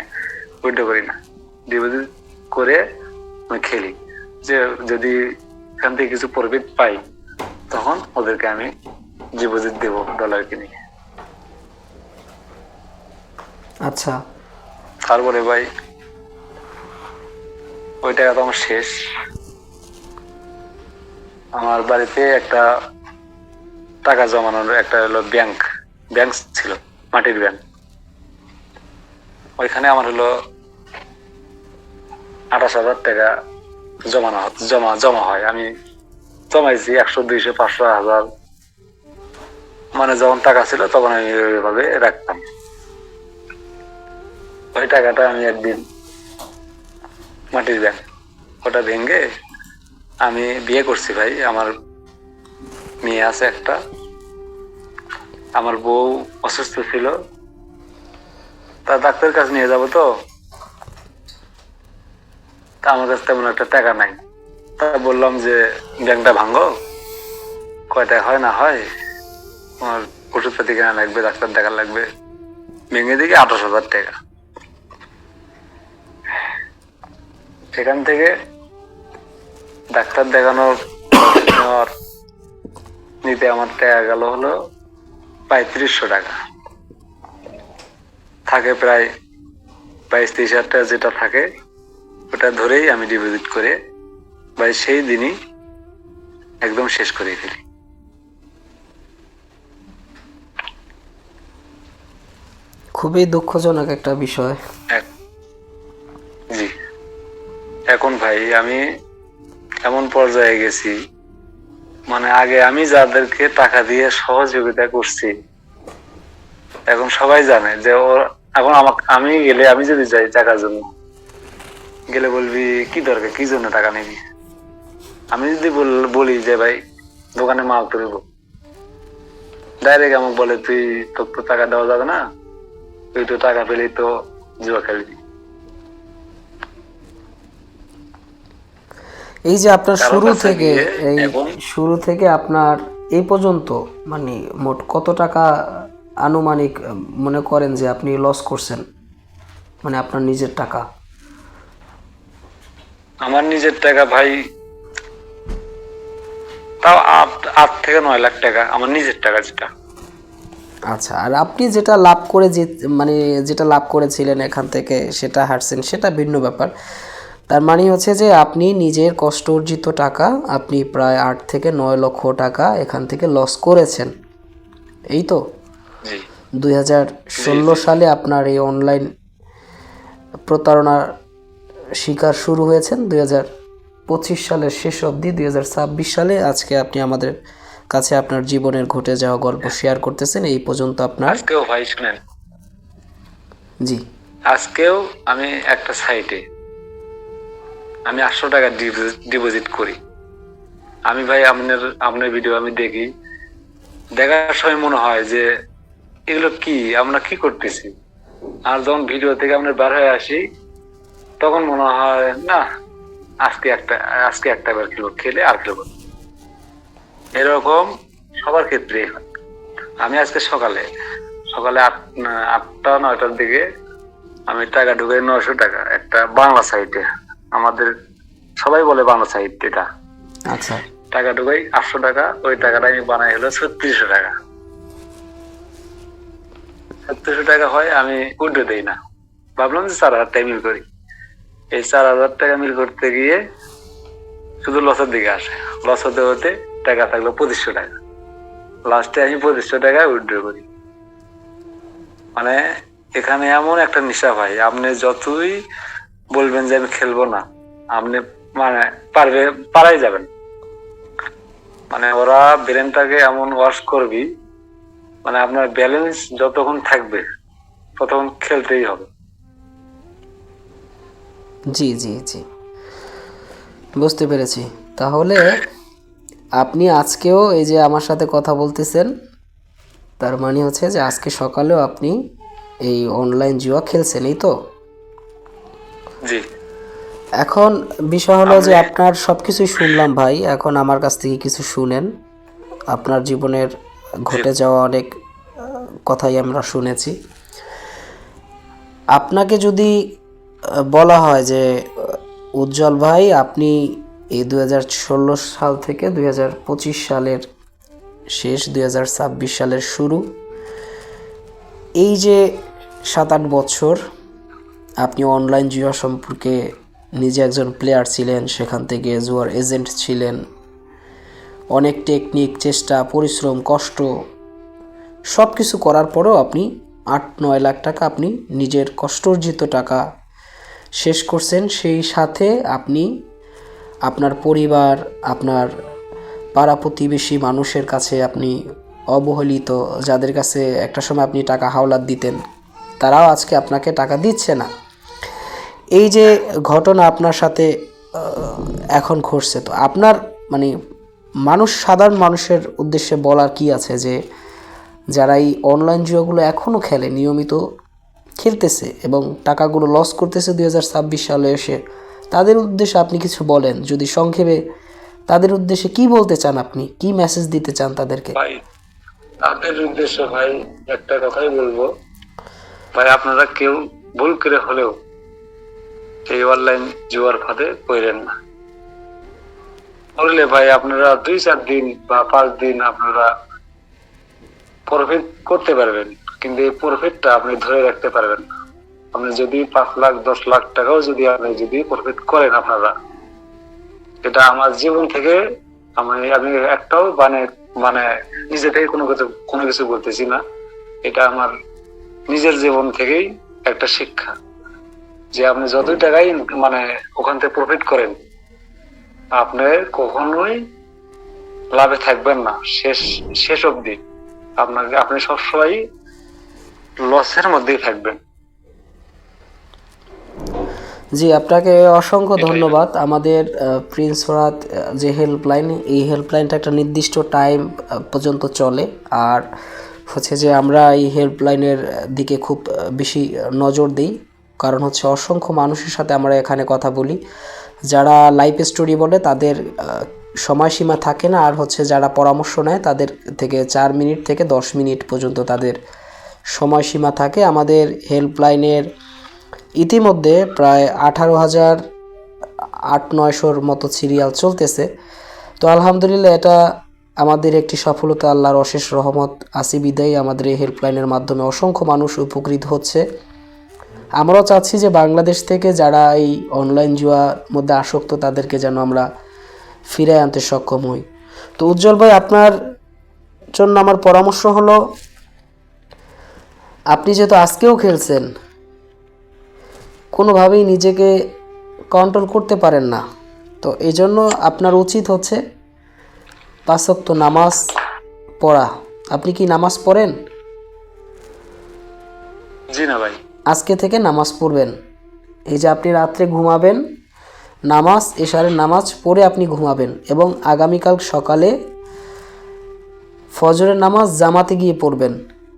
উইথড্র করি না, ডিপোজিট করে আমি খেলি। যে যদি এখান থেকে কিছু প্রফিট পাই, তখন ওদেরকে আমি ডিপোজিট দেবো ডলার কিনে। আচ্ছা, তারপরে ভাই ওই টাকা তো আমার শেষ। আমার বাড়িতে একটা টাকা জমানোর একটা হলো ব্যাংক ছিল, মাটির ব্যাংক। ওইখানে আমার হলো 28,000 টাকা জমা হয়। আমি জমাইছি 100, 200, 500, 1000, মানে যখন টাকা ছিল তখন আমি ওইভাবে রাখতাম। ওই টাকাটা আমি একদিন মাটির ব্যাংক ওটা ভেঙে আমি বিয়ে করছি ভাই। আমার মেয়ে আছে একটা, আমার বউ অসুস্থ ছিল, তা ডাক্তারের কাছে নিয়ে যাবো তো, তা আমার কাছে তেমন একটা টাকা নাই। তা বললাম যে ব্যাংকটা ভাঙো, কয় টাকা হয় না হয়, আমার ওষুধপাতি কেনা লাগবে, ডাক্তার দেখা লাগবে। ভেঙে দিকে 28,000 টাকা। সেখান থেকে ডাক্তার দেখানোর নিতে আমার টাকা গেল হলো 3500 টাকা। থাকে প্রায় 22-23 হাজার টাকা যেটা থাকে, ওটা ধরেই আমি ডিপোজিট করে ভাই সেই দিনই একদম শেষ করে ফেলি। খুবই দুঃখজনক একটা বিষয়। জি, এখন ভাই আমি এমন পর্যায়ে গেছি, মানে আগে আমি যাদেরকে টাকা দিয়ে সহযোগিতা করছি, এখন সবাই জানে যে ওর, এখন আমি গেলে, আমি যদি যাই টাকার জন্য গেলে বলবি কি দরকার, কি জন্য টাকা নিবি। আমি যদি বলি যে ভাই দোকানে মাল তুলবো, ডাইরেক্ট আমাকে বলে তুই, তোর তো টাকা দেওয়া যাবে না, তুই তো টাকা পেলেই তো জুয়া খেলবি। এই যে আপনার এখন শুরু থেকে আপনার এই পর্যন্ত মানে মোট কত টাকা আনুমানিক মনে করেন যে আপনি লস করছেন, মানে আপনার নিজের টাকা? আমার নিজের টাকা ভাই তাও 8 থেকে 9 লাখ টাকা আমার নিজের টাকা যেটা। আচ্ছা, আর আপনি যেটা লাভ করে মানে যেটা লাভ করেছিলেন এখান থেকে সেটা হারছেন, সেটা ভিন্ন ব্যাপার। তার মানে হচ্ছে যে আপনি নিজের কষ্ট অর্জিত টাকা আপনি প্রায় 8 থেকে 9 লক্ষ টাকা এখান থেকে লস করেছেন, এই তো? 2016 সালে আপনার এই অনলাইন প্রতারণার শিকার শুরু হয়েছেন, 2025 সালের শেষ অবধি 2026 সালে আজকে আপনি আমাদের কাছে আপনার জীবনের ঘটে যাওয়া গল্প শেয়ার করতেছেন। এই পর্যন্ত আপনার আজকেও ভাই শুনেন, জি, আজকেও আমি একটা সাইটে আমি 800 টাকা ডিপোজিট করি। আমি ভাই আপনার ভিডিও আমি দেখি, দেখার সময় মনে হয় যে এগুলো কি, আমরা কি করতেছি। আর যখন ভিডিও থেকে আমরা বের হয়ে আসি, তখন মনে হয় না, আজকে একটা বার খেলে আর খেলবো। এরকম সবার ক্ষেত্রেই হয়। আমি আজকে সকালে 8টা 9টার দিকে আমি টাকা ঢুকাই 900 টাকা একটা বাংলা সাইটে, আমাদের সবাই বলে বাংলা সাইট এটা। আচ্ছা, টাকা ঢুকাই 800 টাকা, ওই টাকাটা আমি বানাই হলো 3600 টাকা। 3600 টাকা হয়, আমি উঠে দেই না, ভাবলাম যে 4000 টাকা মিল করি। এই 4000 টাকা মিল করতে গিয়ে শুধু লসের দিকে আসে, লস হতে হতে টাকা থাকলো 2500 টাকা। লাস্টে আমি 2500 টাকা উইথড্র করি। মানে এখানে এমন একটা নেশা ভাই, আপনি যতই বলবেন যে আমি খেলবো না, আপনি মানে পারাই যাবেন। মানে ওরা ব্রেনটাকে এমন ওয়াশ করবি, মানে আপনার ব্যালেন্স যতক্ষণ থাকবে ততক্ষণ খেলতেই হবে। জি জি জি, বুঝতে পেরেছি। তাহলে আপনি আজকেও এই যে আমার সাথে কথা বলতেছেন, তার মানে হচ্ছে যে আজকে সকালেও আপনি এই অনলাইন জুয়া খেলছেন, এই তো? জি। এখন বিষয় হলো যে আমি আপনার সব কিছুই শুনলাম ভাই, এখন আমার কাছ থেকে কিছু শুনেন। আপনার জীবনের জি ঘটে যাওয়া অনেক কথাই আমরা শুনেছি। আপনাকে যদি বলা হয় যে উজ্জ্বল ভাই, আপনি এই 2016 সাল থেকে 2025 সালের শেষ, 2026 সালের শুরু, এই যে 7-8 বছর আপনি অনলাইন জুয়া সম্পর্কে নিজে একজন প্লেয়ার ছিলেন, সেখান থেকে জুয়ার এজেন্ট ছিলেন, অনেক টেকনিক, চেষ্টা, পরিশ্রম, কষ্ট সব কিছু করার পরেও আপনি 8-9 লাখ টাকা আপনি নিজের কষ্টার্জিত টাকা শেষ করছেন। সেই সাথে আপনি আপনার পরিবার, আপনার পাড়া প্রতিবেশী মানুষের কাছে আপনি অবহেলিত, যাদের কাছে একটা সময় আপনি টাকা হাওলাত দিতেন, তারাও আজকে আপনাকে টাকা দিচ্ছে না। এই যে ঘটনা আপনার সাথে এখন ঘটছে, তো আপনার মানে সাধারণ মানুষের উদ্দেশ্যে বলার কি আছে যে যারা এই অনলাইন জুয়াগুলো এখনও খেলে, নিয়মিত খেলতেছে এবং টাকাগুলো লস করতেছে 2026 সালে এসে, তাদের উদ্দেশ্যে আপনি কিছু বলেন যদি সংক্ষেপে। তাদের উদ্দেশ্যে কি বলতে চান, আপনি কি মেসেজ দিতে চান তাদেরকে? ভাই, তাদের উদ্দেশ্য ভাই একটা কথাই বলবো, ভাই আপনারা কেউ ভুল করে হলেও এই অনলাইন জুয়ার ফাঁদে পড়েন না। পড়লে ভাই আপনারা 2-4 দিন বা 5 দিন আপনারা প্রফিট করতে পারবেন, কিন্তু এই প্রফিটটা আপনি ধরে রাখতে পারবেন না। আপনি যদি 5 লাখ 10 লাখ টাকাও যদি প্রফিট করেন আপনারা, এটা আমার জীবন থেকে আমি একটাও মানে মানে নিজে থেকে কোনো কিছু বলতেছি না, এটা আমার নিজের জীবন থেকেই একটা শিক্ষা, যে আপনি যতই টাকাই মানে ওখান থেকে প্রফিট করেন, আপনি কখনোই লাভে থাকবেন না। শেষ অবধি আপনি সবসময় লসের মধ্যেই থাকবেন। জি, আপনাকে অসংখ্য এটাই ভাই। ধন্যবাদ। আমাদের প্রিন্স ফরহাদ যে হেল্পলাইন, এই হেল্পলাইনটা একটা নির্দিষ্ট টাইম পর্যন্ত চলে। আর হচ্ছে যে আমরা এই হেল্পলাইনের দিকে খুব বেশি নজর দিই, কারণ হচ্ছে অসংখ্য মানুষের সাথে আমরা এখানে কথা বলি। যারা লাইফ স্টোরি বলে তাদের সময়সীমা থাকে না, আর হচ্ছে যারা পরামর্শ নেয় তাদের থেকে 4 মিনিট থেকে 10 মিনিট পর্যন্ত তাদের সময়সীমা থাকে। আমাদের হেল্পলাইনের ইতিমধ্যে প্রায় 18,000-900 মতো সিরিয়াল চলতেছে। তো আলহামদুলিল্লাহ, এটা আমাদের একটি সফলতা, আল্লাহর অশেষ রহমত আসি বিদায় আমাদের এই হেল্পলাইনের মাধ্যমে অসংখ্য মানুষ উপকৃত হচ্ছে। আমরাও চাচ্ছি যে বাংলাদেশ থেকে যারা এই অনলাইন জুয়ার মধ্যে আসক্ত তাদেরকে যেন আমরা ফিরে আনতে সক্ষম হই। তো উজ্জ্বল ভাই, আপনার জন্য আমার পরামর্শ হলো, আপনি যেহেতু আজকেও খেলছেন, কোনোভাবেই নিজেকে কন্ট্রোল করতে পারেন না, তো এই জন্য আপনার উচিত হচ্ছে 5 ওয়াক্ত নামাজ পড়া। আপনি কি নামাজ পড়েন? জি না ভাই। আজকে থেকে নামাজ পড়বেন। এই যে আপনি রাত্রে ঘুমাবেন, এশারের নামাজ পড়ে আপনি ঘুমাবেন এবং আগামীকাল সকালে ফজরের নামাজ জামাতে গিয়ে পড়বেন।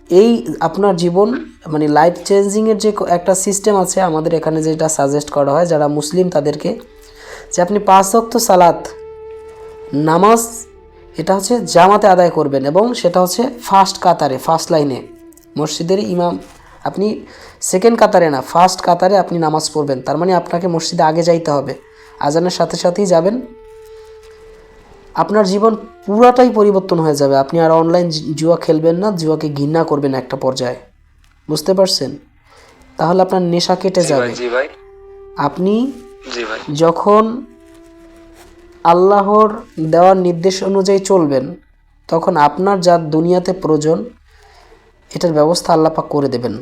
এই আপনার জীবন মানে লাইফ চেঞ্জিংয়ের যে একটা সিস্টেম আছে আমাদের এখানে, যেটা সাজেস্ট করা হয় যারা মুসলিম তাদেরকে, যে আপনি 5 ওয়াক্ত সালাত নামাজ এটা হচ্ছে জামাতে আদায় করবেন এবং সেটা হচ্ছে ফার্স্ট কাতারে, ফার্স্ট লাইনে মসজিদের ইমাম, আপনি সেকেন্ড কাতারে না, ফার্স্ট কাতারে আপনি নামাজ পড়বেন। তার মানে আপনাকে মসজিদে আগে যাইতে হবে, আজানের সাথে সাথেই যাবেন। আপনার জীবন পুরাটাই পরিবর্তন হয়ে যাবে। আপনি আর অনলাইন জুয়া খেলবেন না, জুয়াকে ঘৃণা করবেন একটা পর্যায়ে, বুঝতে পারছেন? তাহলে আপনার নেশা কেটে যাবে। জি ভাই। আপনি জি ভাই। যখন আল্লাহর দেওয়ার নির্দেশ অনুযায়ী চলবেন, তখন আপনার যা দুনিয়াতে প্রয়োজন এটার ব্যবস্থা আল্লাহ পাক করে দেবেন।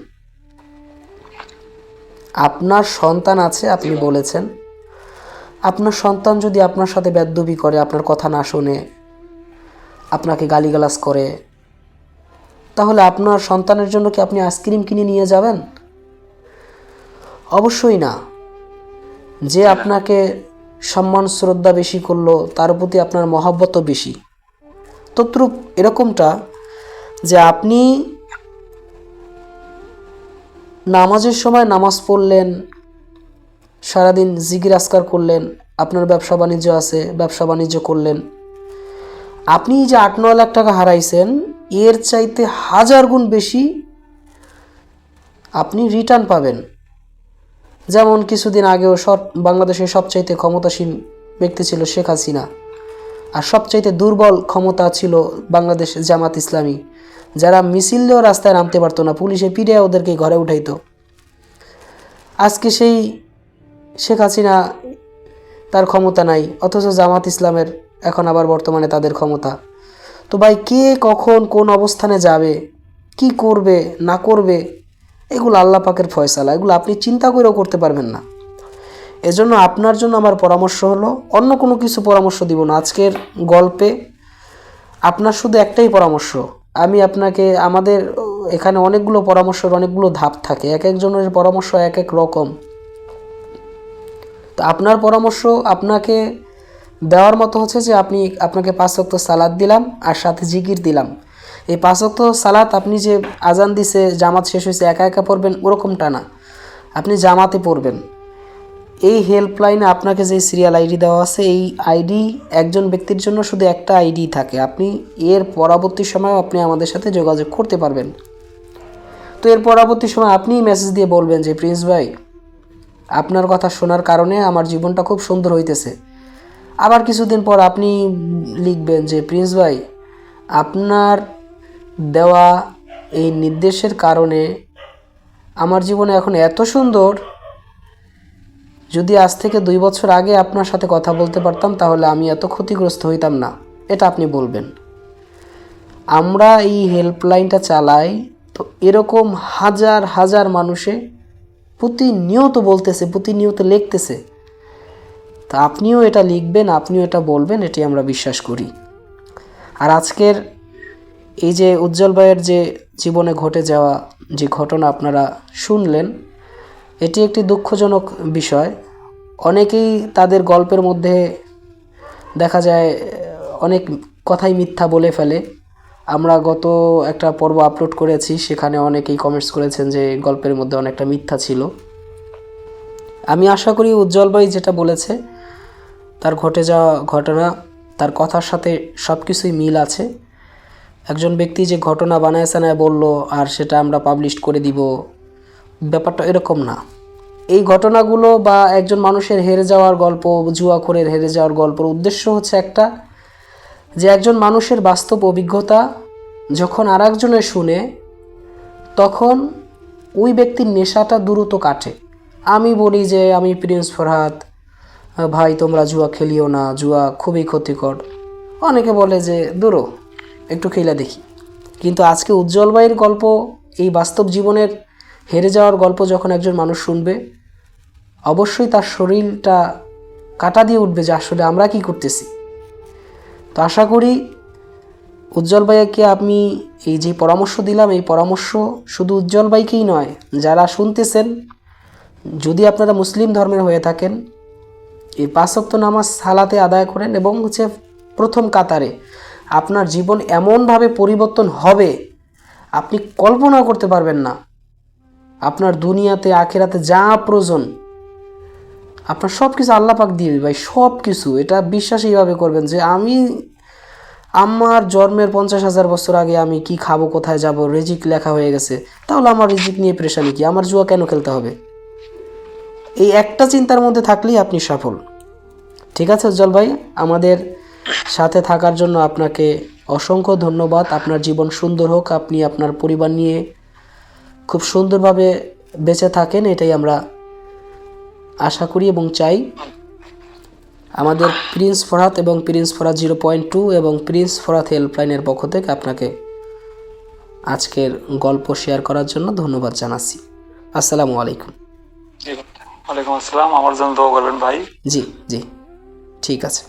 আপনার সন্তান আছে, আপনি বলেছেন, আপনার সন্তান যদি আপনার সাথে বেয়াদবি করে, আপনার কথা না শুনে, আপনাকে গালিগালাজ করে, তাহলে আপনার সন্তানের জন্য কি আপনি আইসক্রিম কিনে নিয়ে যাবেন? অবশ্যই না। যে আপনাকে সম্মান শ্রদ্ধা বেশি করলো, তার প্রতি আপনার মহব্বতও বেশি। তদ্রূপ এরকমটা যে আপনি নামাজের সময় নামাজ পড়লেন, সারাদিন জিকির আজকার করলেন, আপনার ব্যবসা বাণিজ্য আছে, ব্যবসা বাণিজ্য করলেন, আপনি যে 8-9 লাখ টাকা হারাইছেন এর চাইতে 1000 গুণ বেশি আপনি রিটার্ন পাবেন। যেমন কিছুদিন আগেও বাংলাদেশের সবচাইতে ক্ষমতাসীন ব্যক্তি ছিল শেখ হাসিনা, আর সবচাইতে দুর্বল ক্ষমতা ছিল বাংলাদেশ জামাত ইসলামী, যারা মিছিলেও রাস্তায় নামতে পারতো না, পুলিশে পিড়ে ওদেরকে ঘরে উঠাইতো। আজকে সেই শেখ হাসিনা তার ক্ষমতা নাই, অথচ জামাত ইসলামের এখন আবার বর্তমানে তাদের ক্ষমতা। তো ভাই, কে কখন কোন অবস্থানে যাবে, কি করবে না করবে, এগুলো আল্লাহ পাকের ফয়সালা, এগুলো আপনি চিন্তা করেও করতে পারবেন না। এজন্য আপনার জন্য আমার পরামর্শ হলো, অন্য কোনো কিছু পরামর্শ দিব না, আজকের গল্পে আপনার শুধু একটাই পরামর্শ। আমি আপনাকে, আমাদের এখানে অনেকগুলো পরামর্শের অনেকগুলো ধাপ থাকে, এক একজনের পরামর্শ এক এক রকম। তো আপনার পরামর্শ আপনাকে দেওয়ার মতো হচ্ছে যে আপনাকে 5 ওয়াক্ত সালাত দিলাম আর সাথে জিকির দিলাম। এই 5 ওয়াক্ত সালাত আপনি যে আজান দিছে, জামাত শেষ হয়েছে, একা একা পড়বেন ওরকমটা না, আপনি জামাতে পড়বেন। এই হেল্পলাইনে আপনাকে যে সিরিয়াল আইডি দেওয়া আছে, এই আইডি একজন ব্যক্তির জন্য শুধু একটা আইডি থাকে, আপনি এর পরবর্তী সময় আপনি আমাদের সাথে যোগাযোগ করতে পারবেন। তো এর পরবর্তী সময় আপনি মেসেজ দিয়ে বলবেন যে প্রিন্স ভাই, আপনার কথা শোনার কারণে আমার জীবনটা খুব সুন্দর হইতেছে। আবার কিছুদিন পর আপনি লিখবেন যে প্রিন্স ভাই, আপনার দেওয়া এই নির্দেশের কারণে আমার জীবনে এখন এত সুন্দর, যদি আজ থেকে 2 বছর আগে আপনার সাথে কথা বলতে পারতাম তাহলে আমি এত ক্ষতিগ্রস্ত হইতাম না, এটা আপনি বলবেন। আমরা এই হেল্পলাইনটা চালাই, তো এরকম হাজার হাজার মানুষে প্রতিনিয়ত বলতেছে, প্রতিনিয়ত লিখতেছে। তা আপনিও এটা লিখবেন, আপনিও এটা বলবেন, এটি আমরা বিশ্বাস করি। আর আজকের এই যে উজ্জ্বল ভাইয়ের যে জীবনে ঘটে যাওয়া যে ঘটনা আপনারা শুনলেন, এটি একটি দুঃখজনক বিষয়। অনেকেই তাদের গল্পের মধ্যে দেখা যায় অনেক কথাই মিথ্যা বলে ফেলে। আমরা গত একটা পর্ব আপলোড করেছি, সেখানে অনেকেই কমেন্টস করেছেন যে গল্পের মধ্যে অনেকটা মিথ্যা ছিল। আমি আশা করি উজ্জ্বল ভাই যেটা বলেছে, তার ঘটে যাওয়া ঘটনা, তার কথার সাথে সব কিছুই মিল আছে। একজন ব্যক্তি যে ঘটনা বানায় সানায় বলল আর সেটা আমরা পাবলিশ করে দিব, ব্যাপারটা এরকম না। এই ঘটনাগুলো বা একজন মানুষের হেরে যাওয়ার গল্প, জুয়াখোরের হেরে যাওয়ার গল্পের উদ্দেশ্য হচ্ছে একটা, যে একজন মানুষের বাস্তব অভিজ্ঞতা যখন আরেকজনে শুনে, তখন ওই ব্যক্তির নেশাটা দ্রুত কাটে। আমি বলি যে আমি প্রিন্স ফরহাদ, ভাই তোমরা জুয়া খেলিও না, জুয়া খুবই ক্ষতিকর। অনেকে বলে যে দূরো একটু খেলা দেখি। কিন্তু আজকে উজ্জ্বল ভাইয়ের গল্প, এই বাস্তব জীবনের হেরে যাওয়ার গল্প যখন একজন মানুষ শুনবে, অবশ্যই তার শরীরটা কাটা দিয়ে উঠবে যে আসলে আমরা কি করতেছি। তো আশা করি উজ্জ্বল ভাইকে আমি এই যে পরামর্শ দিলাম, এই পরামর্শ শুধু উজ্জ্বল ভাইকেই নয়, যারা শুনতেছেন, যদি আপনারা মুসলিম ধর্মের হয়ে থাকেন, এই 5 ওয়াক্ত নামাজ সালাতে আদায় করেন এবং হচ্ছে প্রথম কাতারে, আপনার জীবন এমনভাবে পরিবর্তন হবে আপনি কল্পনা করতে পারবেন না। আপনার দুনিয়াতে আখিরাতে যা প্রয়োজন আপনার সব কিছু আল্লাহ পাক দিবে ভাই, সব কিছু। এটা বিশ্বাস এইভাবে করবেন যে আমি আমার জন্মের 50,000 বছর আগে আমি কি খাবো, কোথায় যাব, রিজিক লেখা হয়ে গেছে, তাহলে আমার রিজিক নিয়ে পেরেশানি কি, আমার জুয়া কেন খেলতে হবে? এই একটা চিন্তার মধ্যে থাকলেই আপনি সফল। ঠিক আছে উজ্জ্বল ভাই, আমাদের সাথে থাকার জন্য আপনাকে অসংখ্য ধন্যবাদ। আপনার জীবন সুন্দর হোক, আপনি আপনার পরিবার নিয়ে খুব সুন্দরভাবে বেঁচে থাকেন, এটাই আমরা আশা করি এবং চাই। আমাদের প্রিন্স ফরহাদ এবং প্রিন্স ফরহাদ 0.2 এবং প্রিন্স ফরহাদ হেল্পলাইনের পক্ষ থেকে আপনাকে আজকের গল্প শেয়ার করার জন্য ধন্যবাদ জানাচ্ছি। আসসালামু আলাইকুম। ওয়ালাইকুম আসসালাম। আমার জন্য দোয়া করবেন ভাই। জি জি, ঠিক আছে।